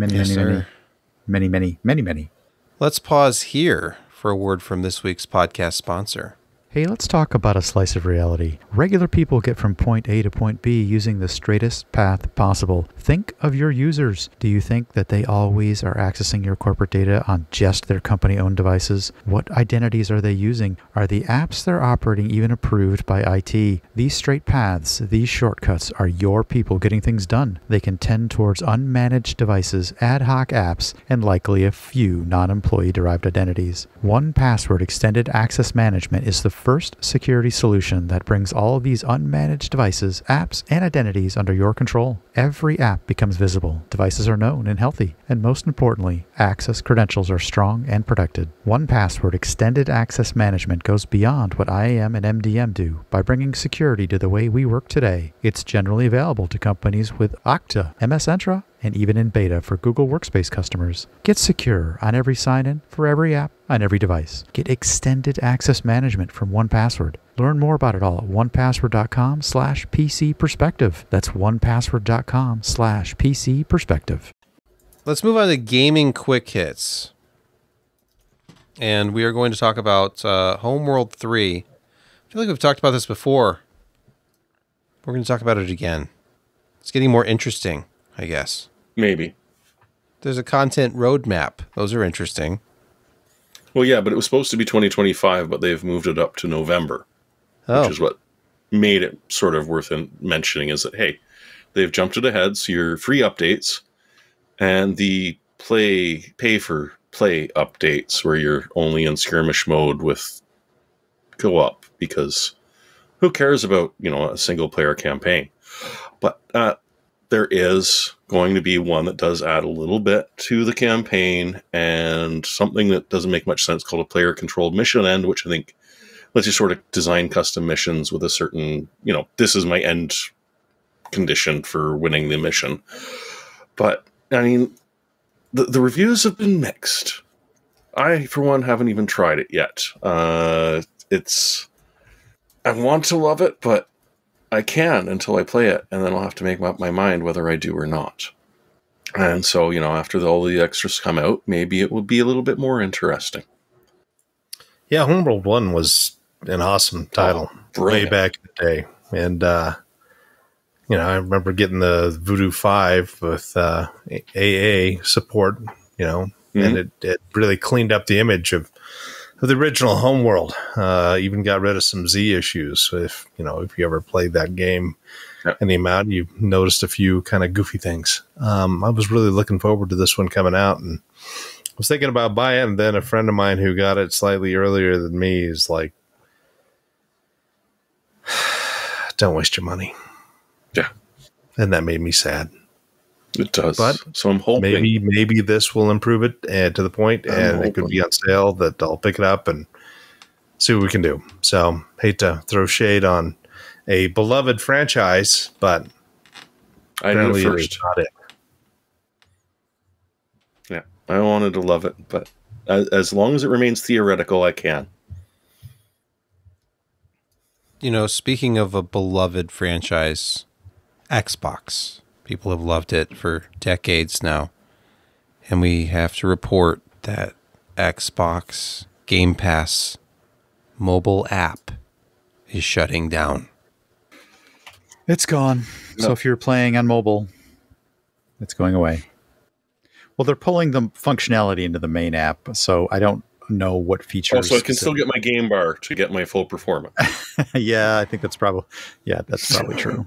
Let's pause here for a word from this week's podcast sponsor. Hey, let's talk about a slice of reality. Regular people get from point A to point B using the straightest path possible. Think of your users. Do you think that they always are accessing your corporate data on just their company-owned devices? What identities are they using? Are the apps they're operating even approved by IT? These straight paths, these shortcuts are your people getting things done. They can tend towards unmanaged devices, ad hoc apps, and likely a few non-employee derived identities. 1Password Extended Access Management is the first security solution that brings all of these unmanaged devices, apps, and identities under your control. Every app becomes visible, devices are known and healthy, and most importantly, access credentials are strong and protected. 1Password Extended Access Management goes beyond what IAM and MDM do by bringing security to the way we work today. It's generally available to companies with Okta, MS Entra, and even in beta for Google Workspace customers. Get secure on every sign-in for every app on every device. Get extended access management from 1Password. Learn more about it all at onepassword.com/PCPerspective. That's onepassword.com/PCPerspective. Let's move on to gaming quick hits. And we are going to talk about Homeworld 3. I feel like we've talked about this before. We're going to talk about it again. It's getting more interesting, I guess. Maybe. There's a content roadmap. Those are interesting. Well, yeah, but it was supposed to be 2025, but they've moved it up to November, which is what made it sort of worth mentioning is that, hey, they've jumped it ahead, so your free updates and the pay for play updates where you're only in skirmish mode with go up, because who cares about, a single player campaign? But there is going to be one that does add a little bit to the campaign, and something that doesn't make much sense called a player controlled mission end, which I think lets you sort of design custom missions with a certain, this is my end condition for winning the mission. But I mean, the reviews have been mixed. I, for one, haven't even tried it yet. I want to love it, but I can until I play it, and then I'll have to make up my mind whether I do or not. And so, after all the extras come out, maybe it will be a little bit more interesting. Yeah, Homeworld 1 was an awesome title way back in the day. And, I remember getting the Voodoo 5 with AA support, and it really cleaned up the image of the original Homeworld. Even got rid of some Z issues. If you ever played that game any amount, you noticed a few kind of goofy things. I was really looking forward to this one coming out, and I was thinking about buying it, and then a friend of mine who got it slightly earlier than me is like, don't waste your money. Yeah. And that made me sad. It does. But so I'm hoping maybe this will improve it to the point, and it could be on sale that I'll pick it up and see what we can do. So hate to throw shade on a beloved franchise, but I did it first. Not it. Yeah, I wanted to love it, but as long as it remains theoretical, I can. Speaking of a beloved franchise, Xbox. People have loved it for decades now. And we have to report that Xbox Game Pass mobile app is shutting down. It's gone. No. So if you're playing on mobile, it's going away. Well, they're pulling the functionality into the main app, so I don't know what features. Also, I can still get my game bar to get my full performance. Yeah, I think that's probably true.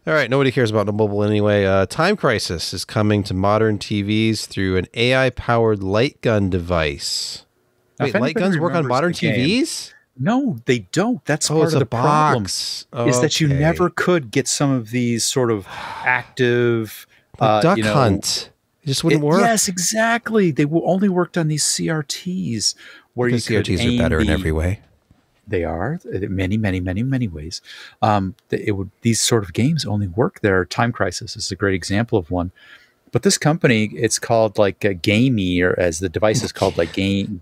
All right, nobody cares about the mobile anyway. Time Crisis is coming to modern TVs through an AI-powered light gun device. Wait, light guns work on modern TVs? No, they don't. That's part of the problem. Is that you never could get some of these sort of active... Duck Hunt. It just wouldn't work. Yes, exactly. They only worked on these CRTs. Where because CRTs are better in every way. They are in many ways. These sort of games only work there. Time Crisis is a great example of one. But this company, it's called like Gamey, or as the device is called like Game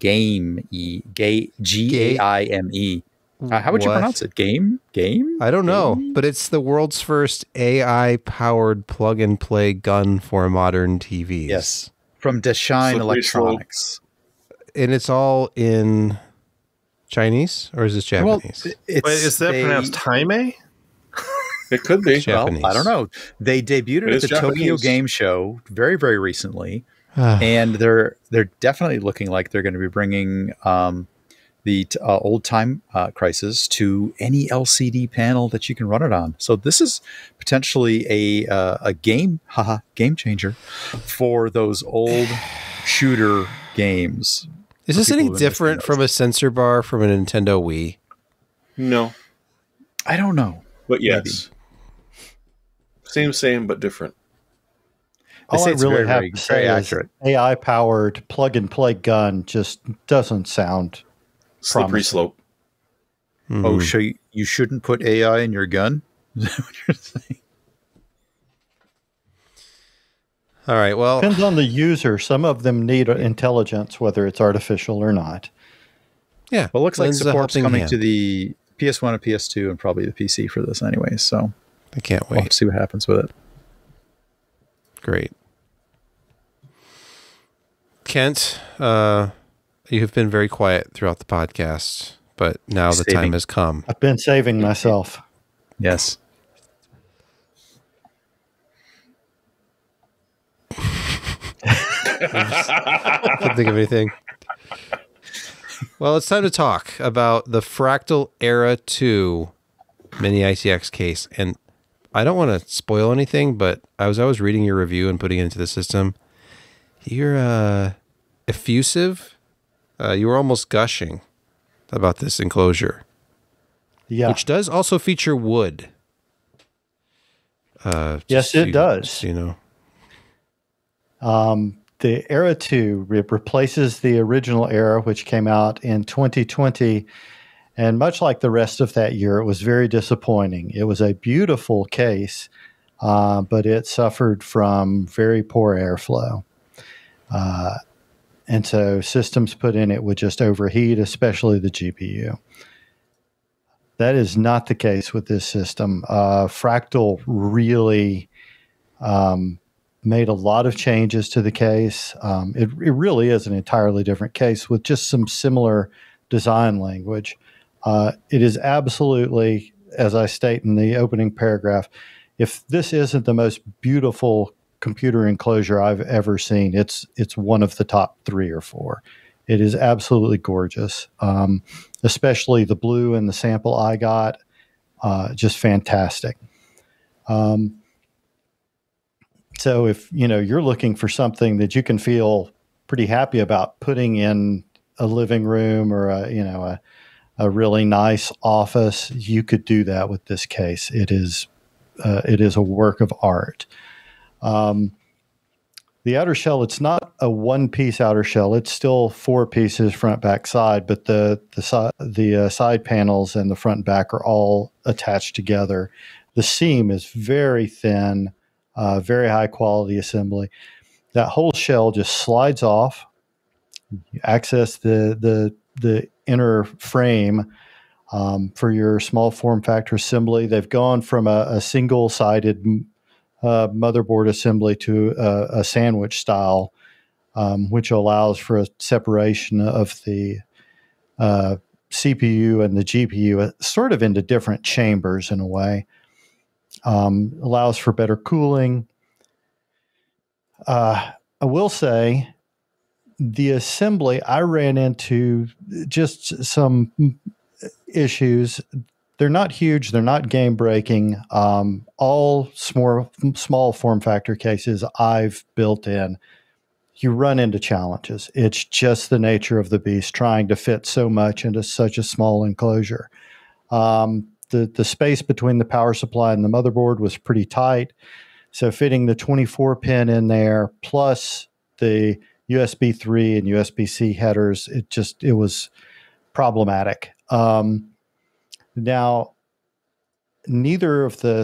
G-A-I-M-E. How would you pronounce it? Game? I don't know, but it's the world's first AI-powered plug-and-play gun for modern TVs. Yes, from Deschine Electronics. And it's all in Chinese, or is this Japanese? Well, is that pronounced Time? It could be. Japanese. Well, I don't know. They debuted at the Tokyo Game Show very, very recently, and they're definitely looking like they're going to be bringing the old Time Crisis to any LCD panel that you can run it on. So this is potentially a game changer for those old shooter games. Is this any different from a sensor bar from a Nintendo Wii? No. I don't know. But yes. Maybe. Same, but different. All I really have to say is AI-powered plug-and-play gun just doesn't sound slippery slope. Mm-hmm. Oh, so you shouldn't put AI in your gun? Is that what you're saying? All right, well... Depends on the user. Some of them need intelligence, whether it's artificial or not. Yeah. Well, it looks like support's coming to the PS1 and PS2 and probably the PC for this anyway, so... I can't wait. We'll have to see what happens with it. Great. Kent, you have been very quiet throughout the podcast, but now the time has come. I've been saving myself. Yes. Can't think of anything. Well, it's time to talk about the Fractal Era 2 mini-ITX case. And I don't want to spoil anything, but as I was reading your review and putting it into the system, you're effusive. You were almost gushing about this enclosure. Yeah. Which does also feature wood. Yes, it does. You know. The Era 2 replaces the original Era, which came out in 2020. And much like the rest of that year, it was very disappointing. It was a beautiful case, but it suffered from very poor airflow. And so systems put in it would just overheat, especially the GPU. That is not the case with this system. Fractal really made a lot of changes to the case. It really is an entirely different case with just some similar design language. It is absolutely, as I state in the opening paragraph, if this isn't the most beautiful computer enclosure I've ever seen, it's one of the top 3 or 4. It is absolutely gorgeous, especially the blue and the sample I got, just fantastic. So if you're looking for something that you can feel pretty happy about putting in a living room or a really nice office, you could do that with this case. It is a work of art. The outer shell, it's not a one-piece outer shell. It's still 4 pieces, front, back, side, but the side panels and the front and back are all attached together. The seam is very thin, very high-quality assembly. That whole shell just slides off. You access the inner frame for your small form factor assembly. They've gone from a single-sided motherboard assembly to a sandwich style, which allows for a separation of the CPU and the GPU sort of into different chambers in a way. Allows for better cooling. I will say the assembly, I ran into just some issues. They're not huge. They're not game breaking. All small form factor cases I've built in, you run into challenges. It's just the nature of the beast, trying to fit so much into such a small enclosure. The space between the power supply and the motherboard was pretty tight. So fitting the 24 pin in there, plus the USB 3 and USB-C headers, it was problematic. Now, neither of the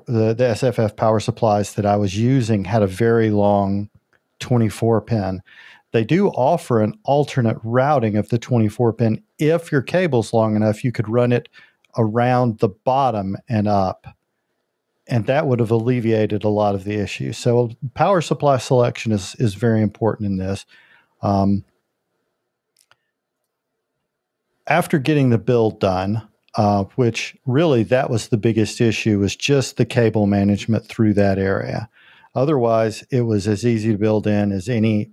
the SFF power supplies that I was using had a very long 24 pin. They do offer an alternate routing of the 24 pin. If your cable's long enough, you could run it around the bottom and up, and that would have alleviated a lot of the issues. So power supply selection is very important in this. After getting the build done, which really that was the biggest issue, was just the cable management through that area. Otherwise, it was as easy to build in as any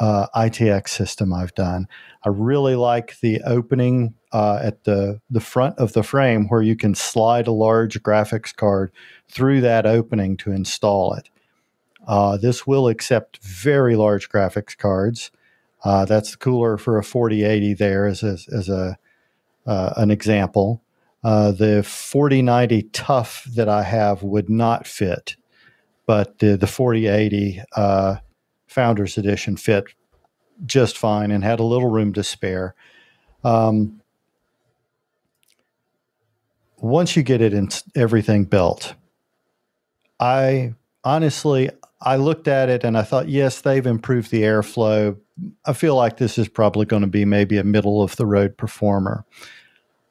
ITX system I've done. I really like the opening at the front of the frame where you can slide a large graphics card through that opening to install it. This will accept very large graphics cards. That's the cooler for a 4080 there as an example. The 4090 Tough that I have would not fit, but the 4080 Founders Edition fit just fine and had a little room to spare. Once you get it in everything built, I looked at it and I thought, yes, they've improved the airflow. I feel like this is probably going to be maybe a middle of the road performer.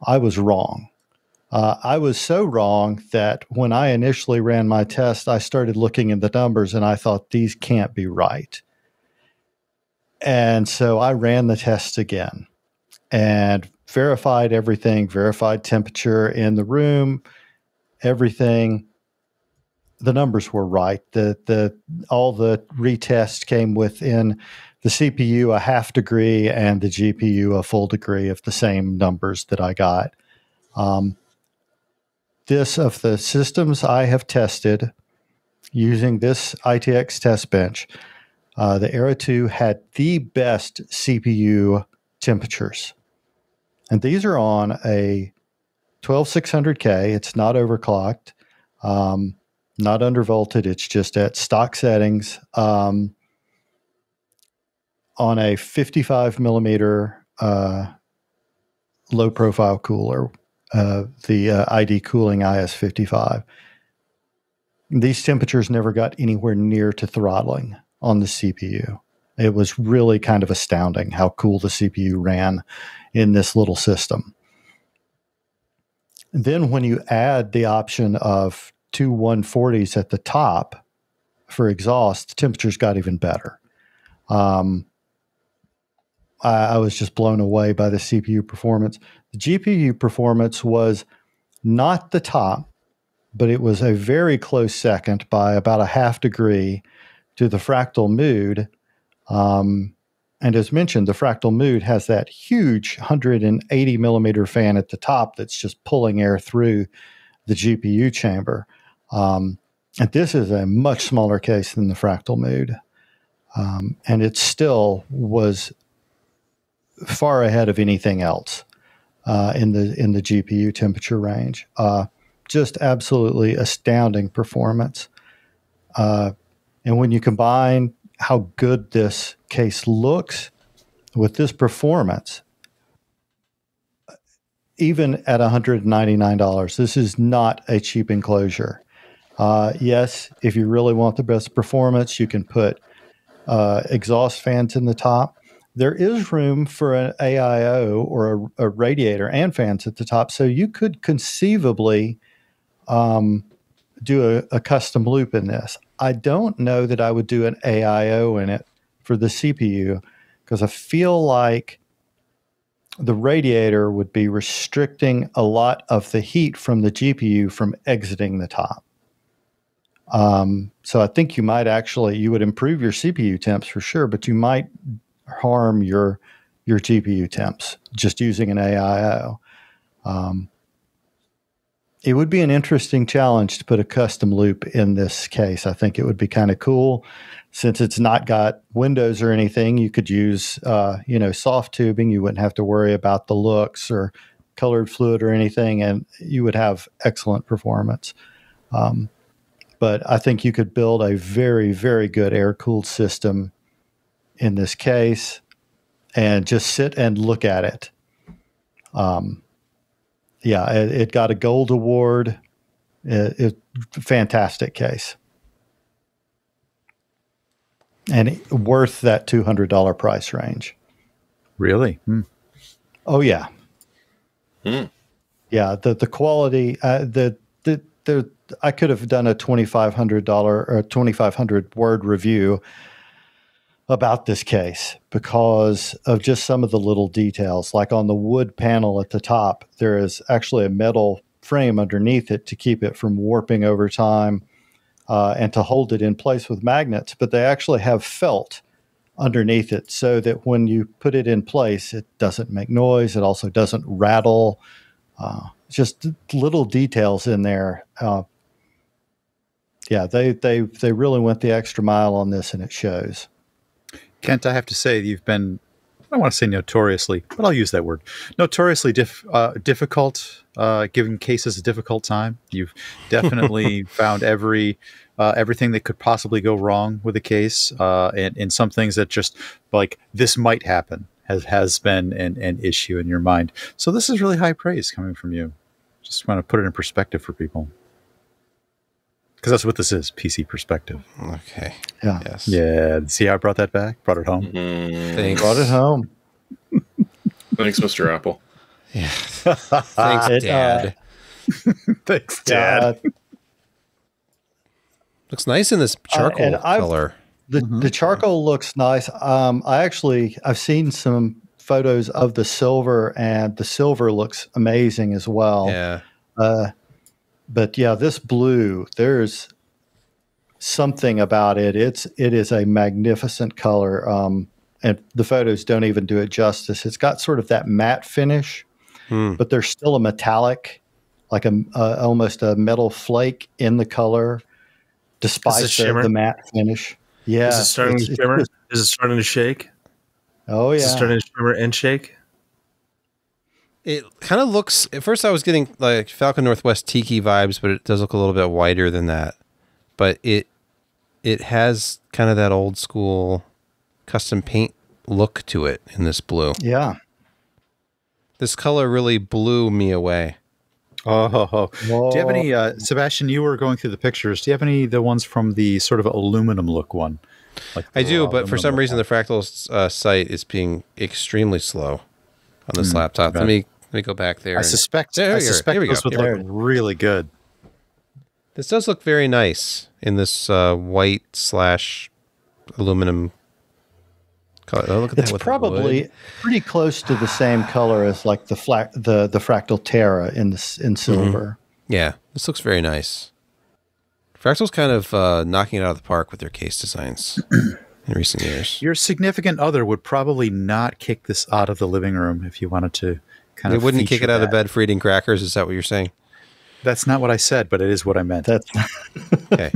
I was wrong. I was so wrong that when I initially ran my test, I started looking at the numbers and I thought these can't be right. And so I ran the tests again and verified everything, verified temperature in the room, everything. The numbers were right. All the retests came within the CPU a half degree and the GPU a full degree of the same numbers that I got. This, of the systems I have tested using this ITX test bench, the Era 2 had the best CPU temperatures. And these are on a 12600K. It's not overclocked, not undervolted. It's just at stock settings on a 55 millimeter low profile cooler, the ID Cooling IS55. These temperatures never got anywhere near to throttling on the CPU. It was really kind of astounding how cool the CPU ran in this little system. Then when you add the option of two 140s at the top for exhaust, the temperatures got even better. I was just blown away by the CPU performance. The GPU performance was not the top, but it was a very close second by about a half degree to the Fractal Mood. And as mentioned, the Fractal Mood has that huge 180 millimeter fan at the top that's just pulling air through the GPU chamber. And this is a much smaller case than the Fractal Mood. And it still was far ahead of anything else in the GPU temperature range. Just absolutely astounding performance. And when you combine how good this case looks with this performance, even at $199, this is not a cheap enclosure. Yes, if you really want the best performance, you can put exhaust fans in the top. There is room for an AIO or a radiator and fans at the top, so you could conceivably do a custom loop in this. I don't know that I would do an AIO in it for the CPU because I feel like the radiator would be restricting a lot of the heat from the GPU from exiting the top. So I think you would improve your CPU temps for sure, but you might harm your GPU temps just using an AIO. It would be an interesting challenge to put a custom loop in this case. I think it would be kind of cool. Since it's not got windows or anything, you could use, soft tubing. You wouldn't have to worry about the looks or colored fluid or anything, and you would have excellent performance. But I think you could build a very, very good air-cooled system in this case and just sit and look at it. It got a gold award. Fantastic case. And worth that $200 price range. Really? Oh, yeah. Mm. Yeah, the quality, I could have done a $2,500 or 2,500 word review about this case because of just some of the little details. Like on the wood panel at the top, there is actually a metal frame underneath it to keep it from warping over time and to hold it in place with magnets. But they actually have felt underneath it so that when you put it in place, it doesn't make noise. It also doesn't rattle. Just little details in there. They really went the extra mile on this, and it shows. Kent, I have to say, you've been, I don't want to say notoriously, but I'll use that word, notoriously difficult, giving cases a difficult time. You've definitely found everything that could possibly go wrong with a case, and some things that just, like, this might happen, has been an issue in your mind. So this is really high praise coming from you. Just want to put it in perspective for people. Because that's what this is, PC perspective. Okay. Yeah. Yes. Yeah. See how I brought that back? Brought it home? Thanks. Brought it home. Thanks, Mr. Apple. Yeah. Thanks, Dad. Thanks, Dad. Looks nice in this charcoal color. The charcoal looks nice. I've seen some photos of the silver, and the silver looks amazing as well. Yeah. But yeah, this blue, there's something about it. It is a magnificent color. and the photos don't even do it justice. It's got sort of that matte finish, but there's still a metallic, like almost a metal flake in the color, despite the matte finish. Yeah. Is it starting to shimmer? Is it starting to shake? Oh, yeah. Is it starting to shimmer and shake? It kind of looks, at first I was getting like Falcon Northwest Tiki vibes, but it does look a little bit whiter than that. But it has kind of that old school custom paint look to it in this blue. Yeah. This color really blew me away. Oh. Do you have any, Sebastian, you were going through the pictures. Do you have any the ones from the sort of aluminum look one? Like I do, but for some reason the Fractal site is being extremely slow on this laptop. Let me go back there. I suspect those would look really good. This does look very nice in this white / aluminum color. Oh, look at it's probably pretty close to the same color as like the Fractal Terra in silver. Yeah, this looks very nice. Fractal's kind of knocking it out of the park with their case designs in recent years. Your significant other would probably not kick this out of the living room if you wanted to kind of. They wouldn't kick it out of bed for eating crackers. Is that what you're saying? That's not what I said, but it is what I meant. Okay.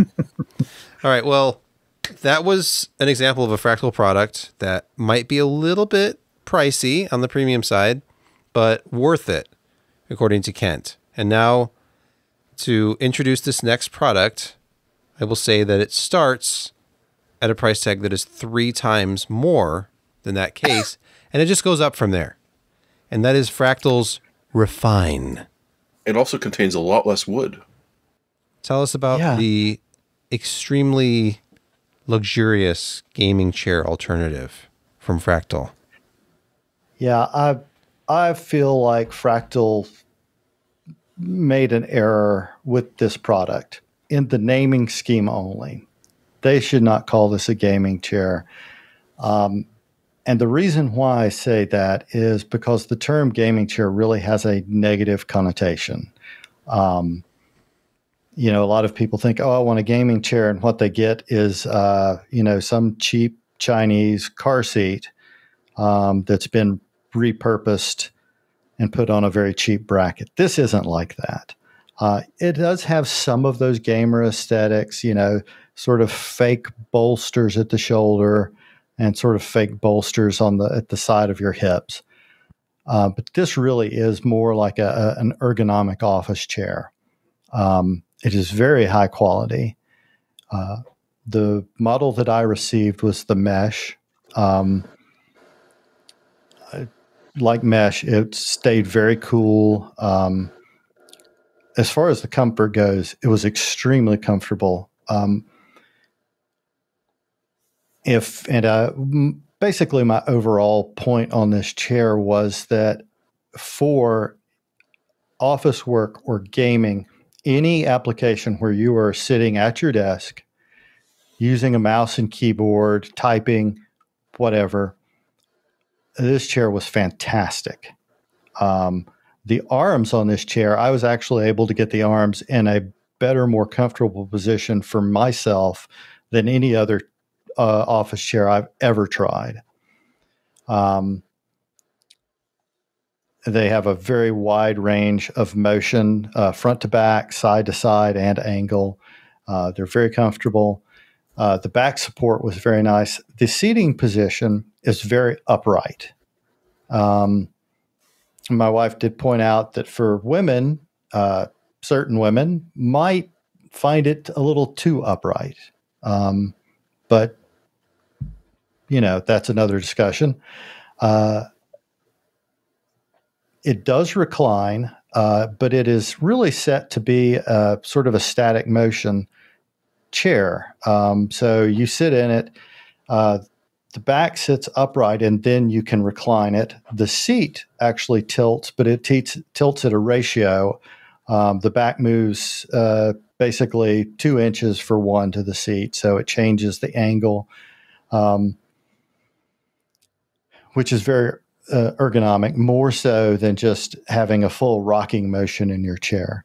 All right. Well, that was an example of a Fractal product that might be a little bit pricey on the premium side, but worth it, according to Kent. And now, to introduce this next product, I will say that it starts at a price tag that is 3 times more than that case, and it just goes up from there. And that is Fractal's Refine. It also contains a lot less wood. Tell us about the extremely luxurious gaming chair alternative from Fractal. Yeah, I feel like Fractal made an error with this product in the naming scheme only. They should not call this a gaming chair. And the reason why I say that is because the term gaming chair really has a negative connotation. A lot of people think, oh, I want a gaming chair. And what they get is, some cheap Chinese car seat that's been repurposed and put on a very cheap bracket. This isn't like that. It does have some of those gamer aesthetics, sort of fake bolsters at the shoulder and sort of fake bolsters at the side of your hips. But this really is more like an ergonomic office chair. It is very high quality. The model that I received was the mesh. Like mesh, it stayed very cool. As far as the comfort goes, it was extremely comfortable. Basically my overall point on this chair was that for office work or gaming, any application where you are sitting at your desk using a mouse and keyboard, typing, whatever, this chair was fantastic. The arms on this chair, I was actually able to get the arms in a better, more comfortable position for myself than any other office chair I've ever tried. They have a very wide range of motion, front to back, side to side, and angle. They're very comfortable. The back support was very nice. The seating position is very upright. My wife did point out that for women, certain women might find it a little too upright. But, that's another discussion. It does recline, but it is really set to be sort of a static motion chair. So you sit in it, the back sits upright, and then you can recline it. The seat actually tilts, but it tilts at a ratio. The back moves basically 2 inches for 1 to the seat, so it changes the angle, which is very ergonomic, more so than just having a full rocking motion in your chair.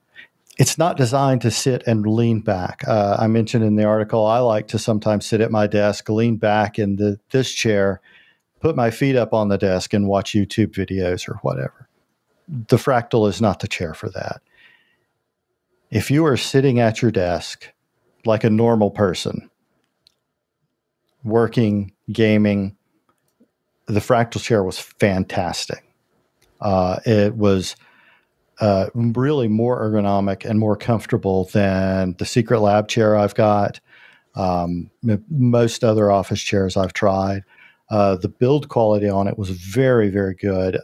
It's not designed to sit and lean back. I mentioned in the article, I like to sometimes sit at my desk, lean back in this chair, put my feet up on the desk and watch YouTube videos or whatever. The Fractal is not the chair for that. If you are sitting at your desk like a normal person, working, gaming, the Fractal chair was fantastic. It was really more ergonomic and more comfortable than the Secret Lab chair I've got, most other office chairs I've tried. The build quality on it was very, very good.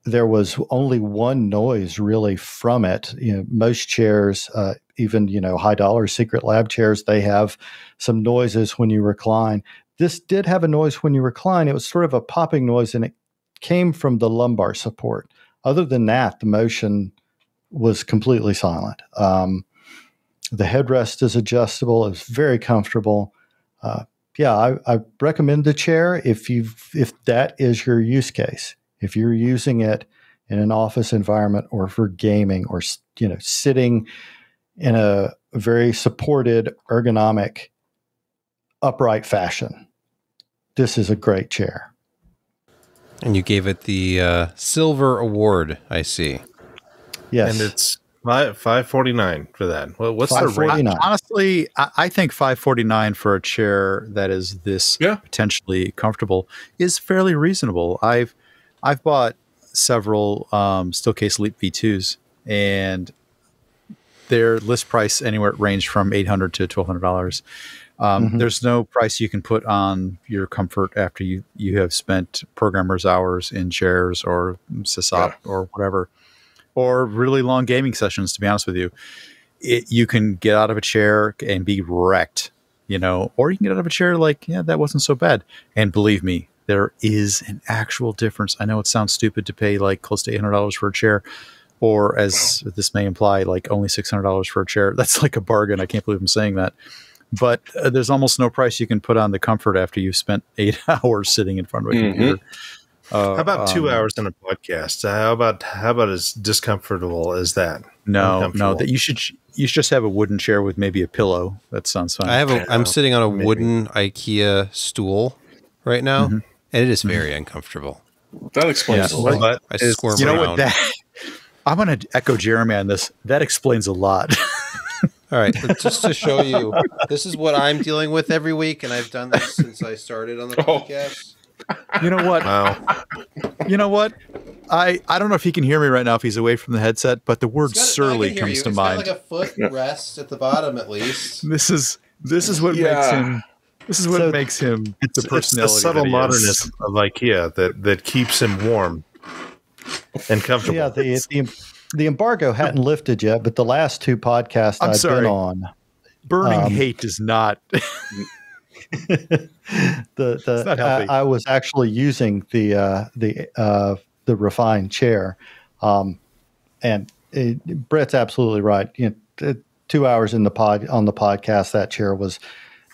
There was only one noise really from it. Most chairs, even high dollar Secret Lab chairs, they have some noises when you recline. This did have a noise when you recline. It was sort of a popping noise, and it came from the lumbar support. Other than that, the motion was completely silent. The headrest is adjustable. It's very comfortable. I recommend the chair if that is your use case. If you're using it in an office environment or for gaming or sitting in a very supported, ergonomic, upright fashion, this is a great chair. And you gave it the silver award, I see. Yes, and it's $549 for that. What's the rate? Honestly, I think $549 for a chair that is this potentially comfortable is fairly reasonable. I've bought several Steelcase Leap V2s, and their list price anywhere ranged from $800 to $1,200. There's no price you can put on your comfort after you have spent programmer's hours in chairs or sysop or whatever, or really long gaming sessions, to be honest with you. You can get out of a chair and be wrecked, or you can get out of a chair like, that wasn't so bad. And believe me, there is an actual difference. I know it sounds stupid to pay like close to $800 for a chair, or as this may imply, like only $600 for a chair. That's like a bargain. I can't believe I'm saying that. But there's almost no price you can put on the comfort after you've spent 8 hours sitting in front of a computer. How about 2 hours in a podcast? How about as discomfortable as that? No, that you should just have a wooden chair with maybe a pillow. That sounds fine. I'm sitting on a wooden IKEA stool right now, and it is very uncomfortable. That explains a lot. I squirm around. I'm going to echo Jeremy on this. That explains a lot. All right, but just to show you, this is what I'm dealing with every week, and I've done this since I started on the podcast. You know what? Wow. You know what? I don't know if he can hear me right now if he's away from the headset, but the word surly comes to mind. It's got like a foot rest at the bottom, at least. This is what makes him. This is what makes him the personality. It's the subtle modernism of IKEA that keeps him warm and comfortable. Yeah, the embargo hadn't lifted yet, but the last two podcasts I've been on, burning hate is not. It's not healthy. I was actually using the Refine chair, and Brett's absolutely right. 2 hours on the podcast, that chair was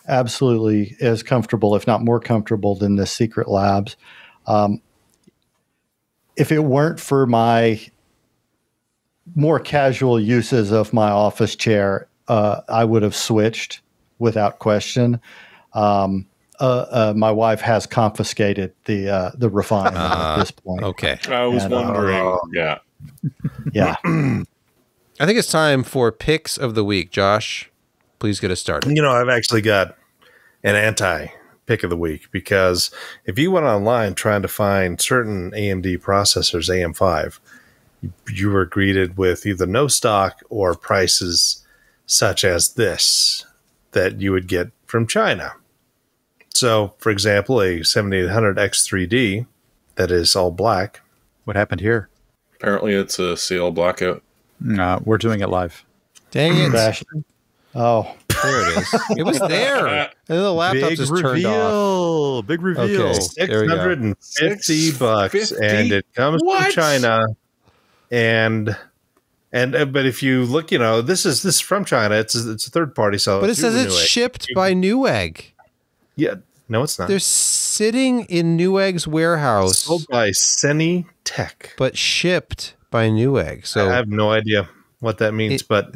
absolutely as comfortable, if not more comfortable, than the Secret Labs. If it weren't for my more casual uses of my office chair, I would have switched without question. My wife has confiscated the Refine at this point. Okay. I was wondering. Yeah. I think it's time for picks of the week. Josh, please get us started. I've actually got an anti-pick of the week, because if you went online trying to find certain AMD processors, AM5, you were greeted with either no stock or prices such as this that you would get from China. So, for example, a 7800 X3D that is all black. What happened here? Apparently it's a CL blackout. No, we're doing it live. Dang it. Oh, there it is. It was there. And then the laptop just turned off. Big reveal. Okay, $650, and it comes from China. And but if you look, this is from China. It's a third party, so but it says it's shipped by Newegg. Yeah, no, it's not. They're sitting in Newegg's warehouse, sold by Seni Tech, but shipped by Newegg. So I have no idea what that means, but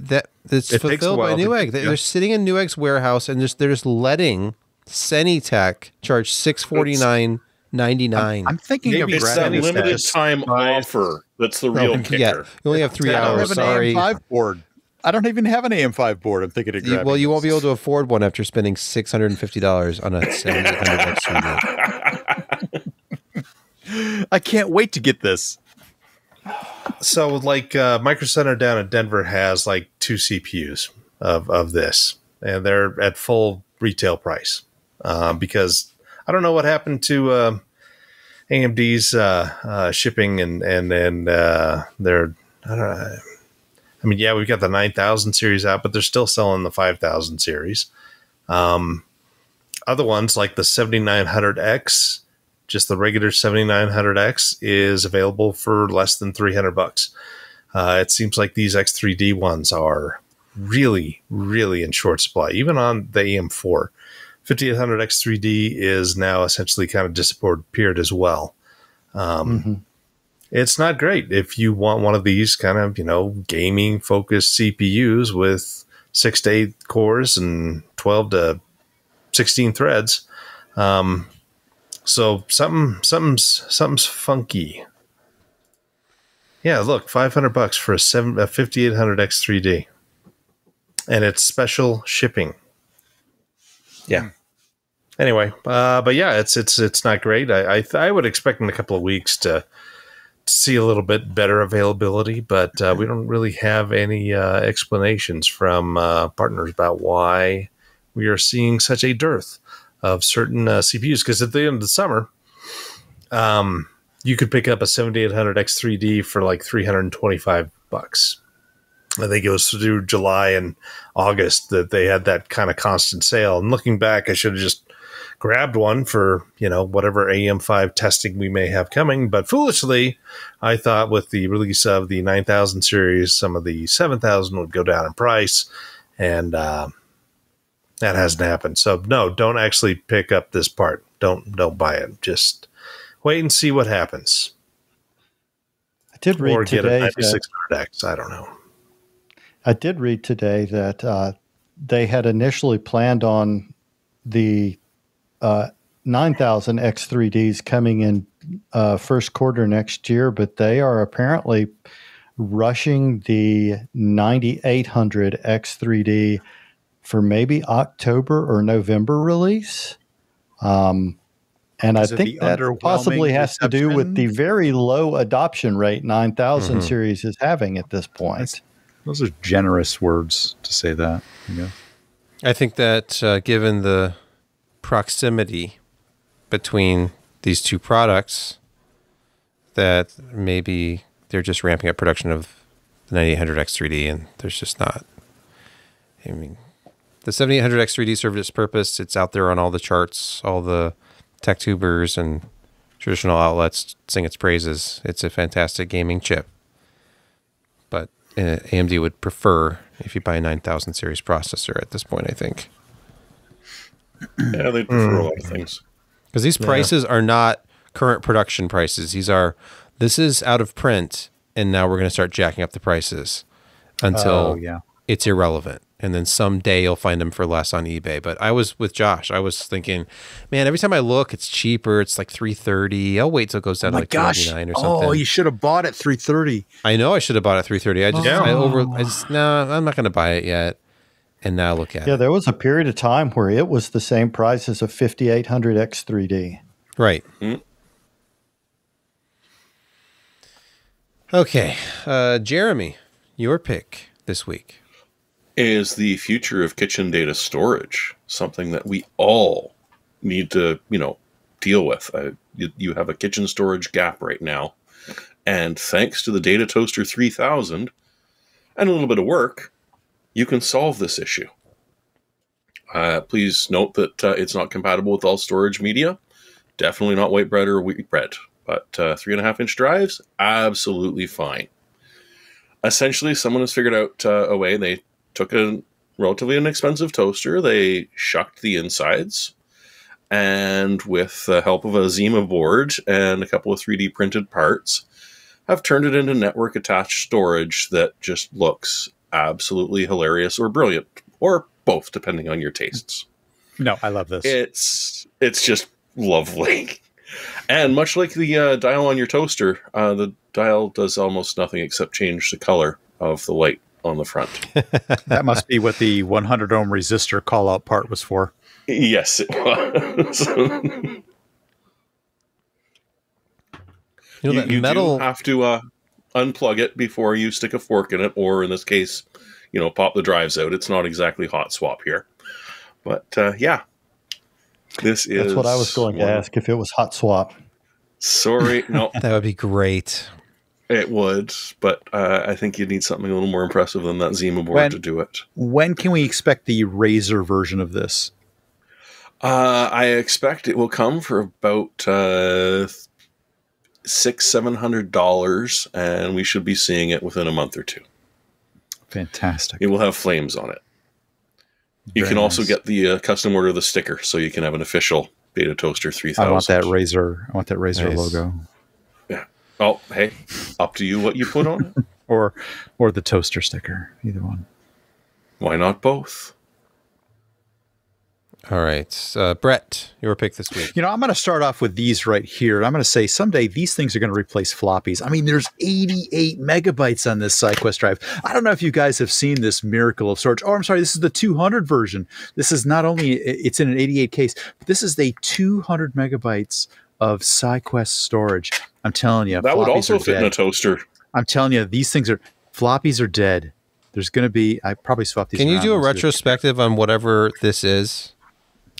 it's fulfilled by Newegg. They're sitting in Newegg's warehouse, and they're just letting Senitech charged $649.99. I'm thinking of Maybe It's that grabbing Senate limited just time buys- offer that's the real kicker. Yeah, you only have 3 I don't hours. have an Sorry. AM5 board. I don't even have an AM5 board. I'm thinking of grabbing. Well, you won't be this. able to afford one after spending $650 on a 7800 X3D. I can't wait to get this. So, like, Micro Center down in Denver has like 2 CPUs of this, and they're at full retail price because I don't know what happened to AMD's shipping and their. I don't know. I mean, yeah, we've got the 9000 series out, but they're still selling the 5000 series. Other ones like the 7900X, just the regular 7900X, is available for less than $300. It seems like these X3D ones are really, really in short supply, even on the AM4. 5800 X3D is now essentially kind of disappeared as well. It's not great if you want one of these kind of, gaming focused CPUs with 6 to 8 cores and 12 to 16 threads. So something's funky. Yeah, look, $500 for a 5800 X3D, and it's special shipping. Yeah. Anyway, but yeah, it's not great. I would expect in a couple of weeks to see a little bit better availability, but we don't really have any explanations from partners about why we are seeing such a dearth of certain CPUs. Because at the end of the summer, you could pick up a 7800 X3D for like $325. I think it was through July and August that they had that kind of constant sale. And looking back, I should have just grabbed one for, whatever AM5 testing we may have coming. But foolishly, I thought with the release of the 9000 series, some of the 7000 would go down in price. And that hasn't happened. So no, don't actually pick up this part. Don't buy it. Just wait and see what happens. I did read or get today a 9600X. I don't know. I did read today that they had initially planned on the 9000 X3Ds coming in first quarter next year, but they are apparently rushing the 9800 X3D for maybe October or November release. And I think that possibly has to do with the very low adoption rate 9000 series is having at this point. Those are generous words to say that. I think that given the proximity between these two products, that maybe they're just ramping up production of the 9800 X3D, and there's just not. I mean, the 7800 X3D served its purpose. It's out there on all the charts, all the tech tubers and traditional outlets sing its praises. It's a fantastic gaming chip. But AMD would prefer if you buy a 9000 series processor at this point, I think. Yeah, they prefer a lot of things. Because these prices are not current production prices. This is out of print, and now we're going to start jacking up the prices until it's irrelevant. And then someday you'll find them for less on eBay. But I was with Josh. I was thinking, man, every time I look, it's cheaper. It's like $330. I'll wait till it goes down to like $299 or something. Oh, you should have bought it $330. I know I should have bought it $330. I'm not going to buy it yet. And now look at it. Yeah, there was a period of time where it was the same price as a 5800 X3D. Right. Mm-hmm. Okay. Jeremy, your pick this week is the future of kitchen data storage, something that we all need to, deal with. You have a kitchen storage gap right now, and thanks to the Data Toaster 3000 and a little bit of work, you can solve this issue. Please note that it's not compatible with all storage media. Definitely not white bread or wheat bread, but 3.5-inch drives, absolutely fine. Essentially, someone has figured out a way. They took a relatively inexpensive toaster, they shucked the insides, and with the help of a Zima board and a couple of 3D printed parts, have turned it into network attached storage that just looks absolutely hilarious or brilliant, or both, depending on your tastes. No, I love this. It's just lovely. And much like the dial on your toaster, the dial does almost nothing except change the color of the light on the front. That must be what the 100 ohm resistor call out part was for. Yes, it was. You know, that you metal. do have to unplug it before you stick a fork in it, or in this case, pop the drives out. It's not exactly hot swap here. But yeah, this is... That's what I was going to ask, if it was hot swap. Sorry, no. That would be great. It would, but I think you'd need something a little more impressive than that Zima board to do it. When can we expect the Razer version of this? I expect it will come for about $600-700, and we should be seeing it within a month or two. Fantastic. It will have flames on it. You can also get the custom order the sticker, so you can have an official Beta Toaster 3000. I want that Razer Nice. logo. Yeah. Oh, hey, up to you what you put on it. Or the toaster sticker, either one. Why not both? All right. Brett, your pick this week. I'm going to start off with these right here. I'm going to say someday these things are going to replace floppies. I mean, there's 88 megabytes on this SideQuest drive. I don't know if you guys have seen this miracle of storage. Oh, I'm sorry. This is the 200 version. This is not only, it's in an 88 case, but this is the 200 megabytes of SideQuest storage. I'm telling you. That would also fit in a toaster. I'm telling you, these things floppies are dead. There's going to be, I probably swap these. Can you around do a and see if- retrospective on whatever this is?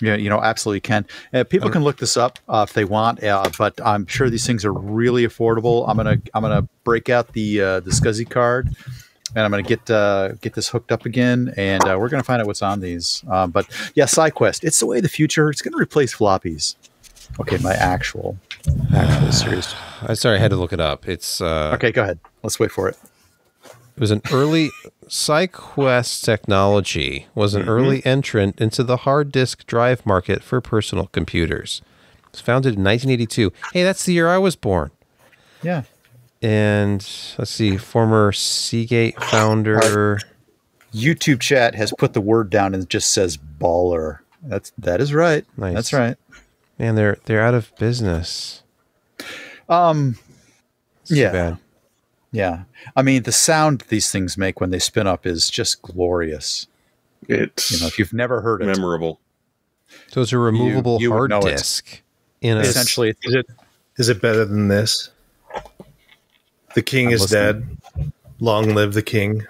Yeah, absolutely can. People can look this up if they want, but I'm sure these things are really affordable. I'm gonna break out the SCSI card, and I'm gonna get this hooked up again, and we're gonna find out what's on these. But yeah, SideQuest, it's the way of the future. It's gonna replace floppies. Okay, my actual series. I'm sorry, I had to look it up. It's Okay, go ahead. Let's wait for it. It was an early SideQuest technology was an early entrant into the hard disk drive market for personal computers. It was founded in 1982. Hey, that's the year I was born. Yeah. And let's see, former Seagate founder. YouTube chat has put the word down and it just says baller. That is right. Nice. That's right. Man, they're out of business. It's Too bad. Yeah. I mean, the sound these things make when they spin up is just glorious. It's if you've never heard it. memorable. So it's a removable you would hard know it. disk. In a, Essentially, Is it better than this? The king is listening. dead. Long live the king.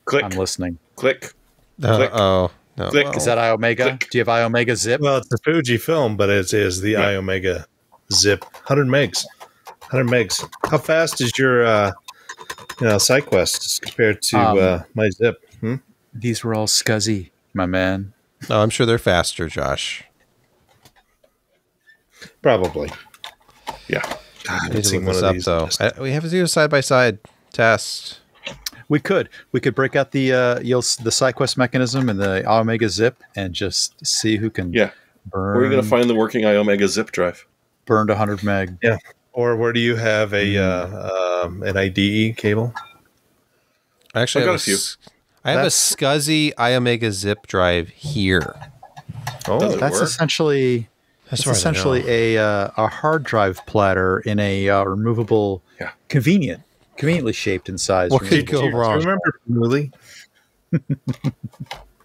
Click, I'm listening. click. Click. oh no! Click. well, Is that iOmega? Click. Do you have iOmega Zip? Well, it's a Fuji film, but it is the iOmega Zip. 100 megs. 100 megs. How fast is your SideQuest compared to my Zip? These were all SCSI, my man. No, I'm sure they're faster, Josh. Probably. Yeah. I need to look this up, though. We have to do a side-by-side test. We could break out the SideQuest mechanism and the iOmega Zip and just see who can Yeah. burn. Where are you going to find the working iOmega zip drive? burned 100 meg. Yeah. Or where do you have an IDE cable? Actually, I've got have a few. I have a SCSI iOmega zip drive here. Oh, Does it That's work? essentially As far as I know. a hard drive platter in a removable, Yeah. conveniently shaped in size. What could removable- go wrong? Remember Bernoulli?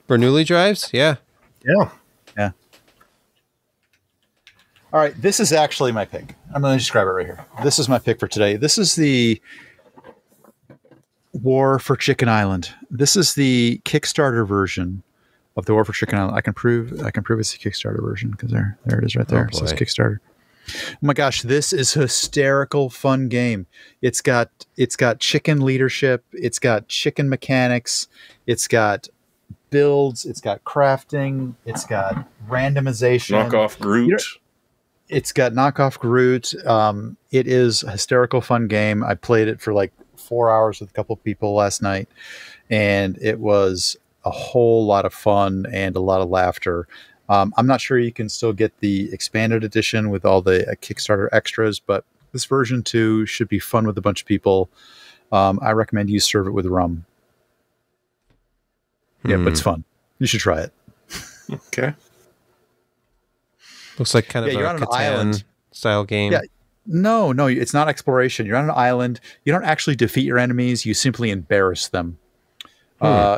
Bernoulli drives? Yeah. Yeah. Yeah. All right, this is actually my pick. I'm going to describe it right here. This is my pick for today. This is the War for Chicken Island. This is the Kickstarter version of the War for Chicken Island. I can prove it's the Kickstarter version because there it is right there. It says boy. Kickstarter. Oh my gosh, this is a hysterical fun game. It's got chicken leadership, it's got chicken mechanics, it's got builds, it's got crafting, it's got randomization. Knockoff Groot. It's got knockoff Groot. It is a hysterical fun game. I played it for like 4 hours with a couple of people last night, and it was a whole lot of fun and a lot of laughter. I'm not sure you can still get the expanded edition with all the Kickstarter extras, but this version 2 should be fun with a bunch of people. I recommend you serve it with rum. Yeah, but it's fun. You should try it. Okay. Looks like kind of you're a on an Catan island. style game. Yeah. No, it's not exploration. You're on an island. You don't actually defeat your enemies. You simply embarrass them.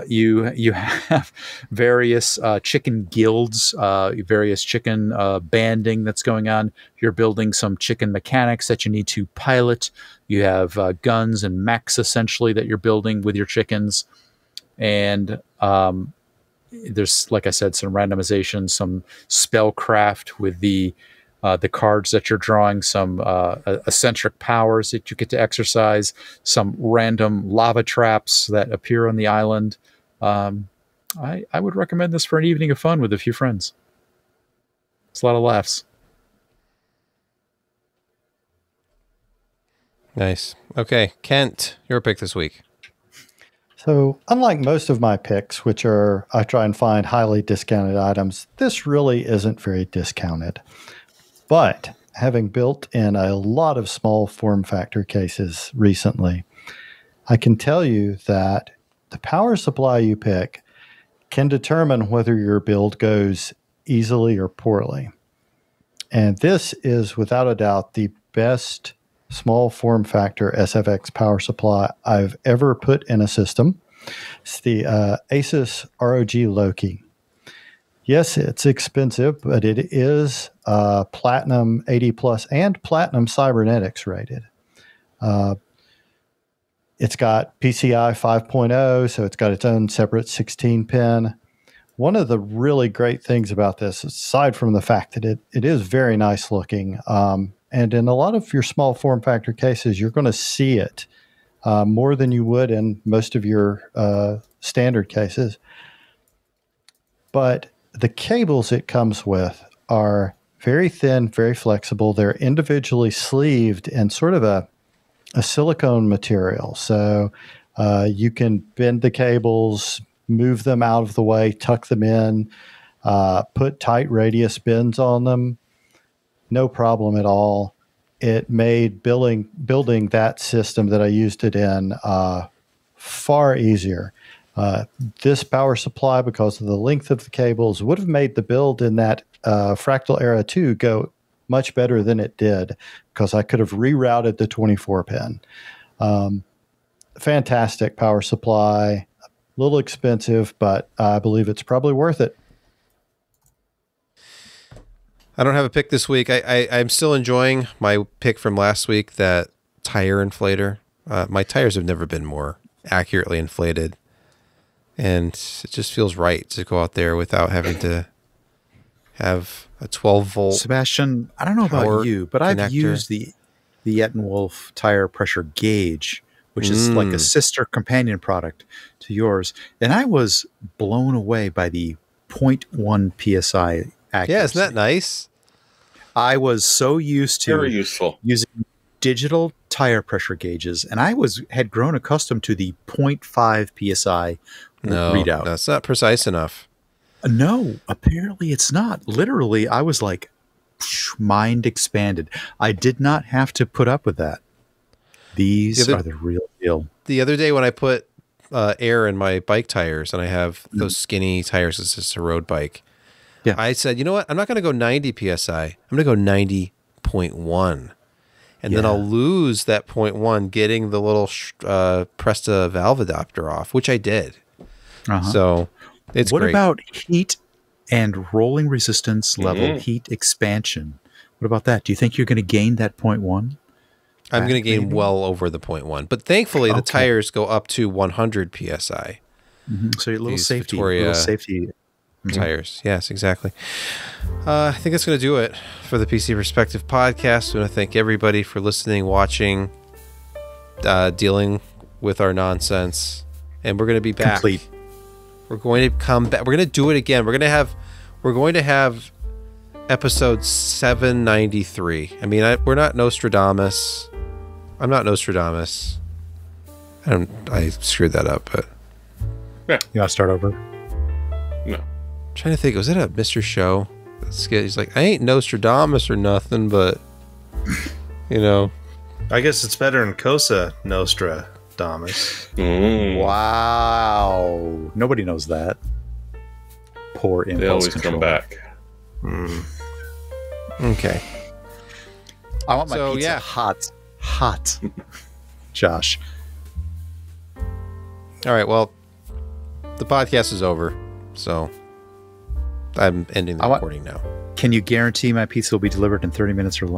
You have various chicken guilds, various chicken banding that's going on. You're building some chicken mechanics that you need to pilot. You have guns and mechs essentially that you're building with your chickens. And there's, like I said, some randomization, some spellcraft with the cards that you're drawing, some eccentric powers that you get to exercise, some random lava traps that appear on the island. I would recommend this for an evening of fun with a few friends. It's a lot of laughs. Nice. Okay, Kent, your pick this week. So, unlike most of my picks, which are I try and find highly discounted items, this really isn't very discounted. But having built in a lot of small form factor cases recently, I can tell you that the power supply you pick can determine whether your build goes easily or poorly. And this is without a doubt the best small form factor SFX power supply I've ever put in a system. It's the Asus ROG Loki. Yes, it's expensive, but it is Platinum 80 Plus and Platinum Cybernetics rated. It's got PCI 5.0, so it's got its own separate 16-pin. One of the really great things about this, aside from the fact that it is very nice looking, and in a lot of your small form factor cases, you're going to see it more than you would in most of your standard cases. But the cables it comes with are very thin, very flexible. They're individually sleeved in sort of a silicone material. So you can bend the cables, move them out of the way, tuck them in, put tight radius bends on them. No problem at all. It made building that system that I used it in far easier. This power supply, because of the length of the cables, would have made the build in that Fractal Era 2 go much better than it did, because I could have rerouted the 24-pin. Fantastic power supply, a little expensive, but I believe it's probably worth it. I don't have a pick this week. I'm still enjoying my pick from last week, that tire inflator. My tires have never been more accurately inflated, and it just feels right to go out there without having to have a 12-volt. Sebastian, I don't know about you, but connector. I've used the Ettenwolf tire pressure gauge, which is like a sister companion product to yours, and I was blown away by the 0.1 PSI accuracy. Yeah, isn't that nice? I was so used to Very useful. using digital tire pressure gauges, and I had grown accustomed to the 0.5 PSI readout. That's not precise enough. No, apparently it's not. Literally, I was like, mind expanded. I did not have to put up with that. These are the real deal. The other day when I put air in my bike tires, and I have those skinny tires, it's just a road bike. Yeah. I said, you know what? I'm not going to go 90 PSI. I'm going to go 90.1. And then I'll lose that 0.1 getting the little Presta valve adapter off, which I did. So it's what great. about heat and rolling resistance level, heat expansion? What about that? Do you think you're going to gain that 0.1? I'm going to gain well over the 0.1. But thankfully, the tires go up to 100 PSI. So your little These safety, Victoria tires. Yes, exactly. I think that's going to do it for the PC Perspective podcast. I want to thank everybody for listening, watching, dealing with our nonsense. And we're going to be back. Complete. We're going to come back. We're going to do it again. We're going to have episode 793. I mean, we're not Nostradamus. I'm not Nostradamus. I screwed that up, but You want to start over? No. I'm trying to think, was it a Mr. Show? He's like, I ain't Nostradamus or nothing, but you know. I guess it's better than Cosa Nostradamus. Wow. Nobody knows that. Poor impulse They always control. come back. Okay. I want my So, pizza yeah. hot. Josh. All right. Well, the podcast is over, so I'm ending the recording now. Can you guarantee my pizza will be delivered in 30 minutes or less?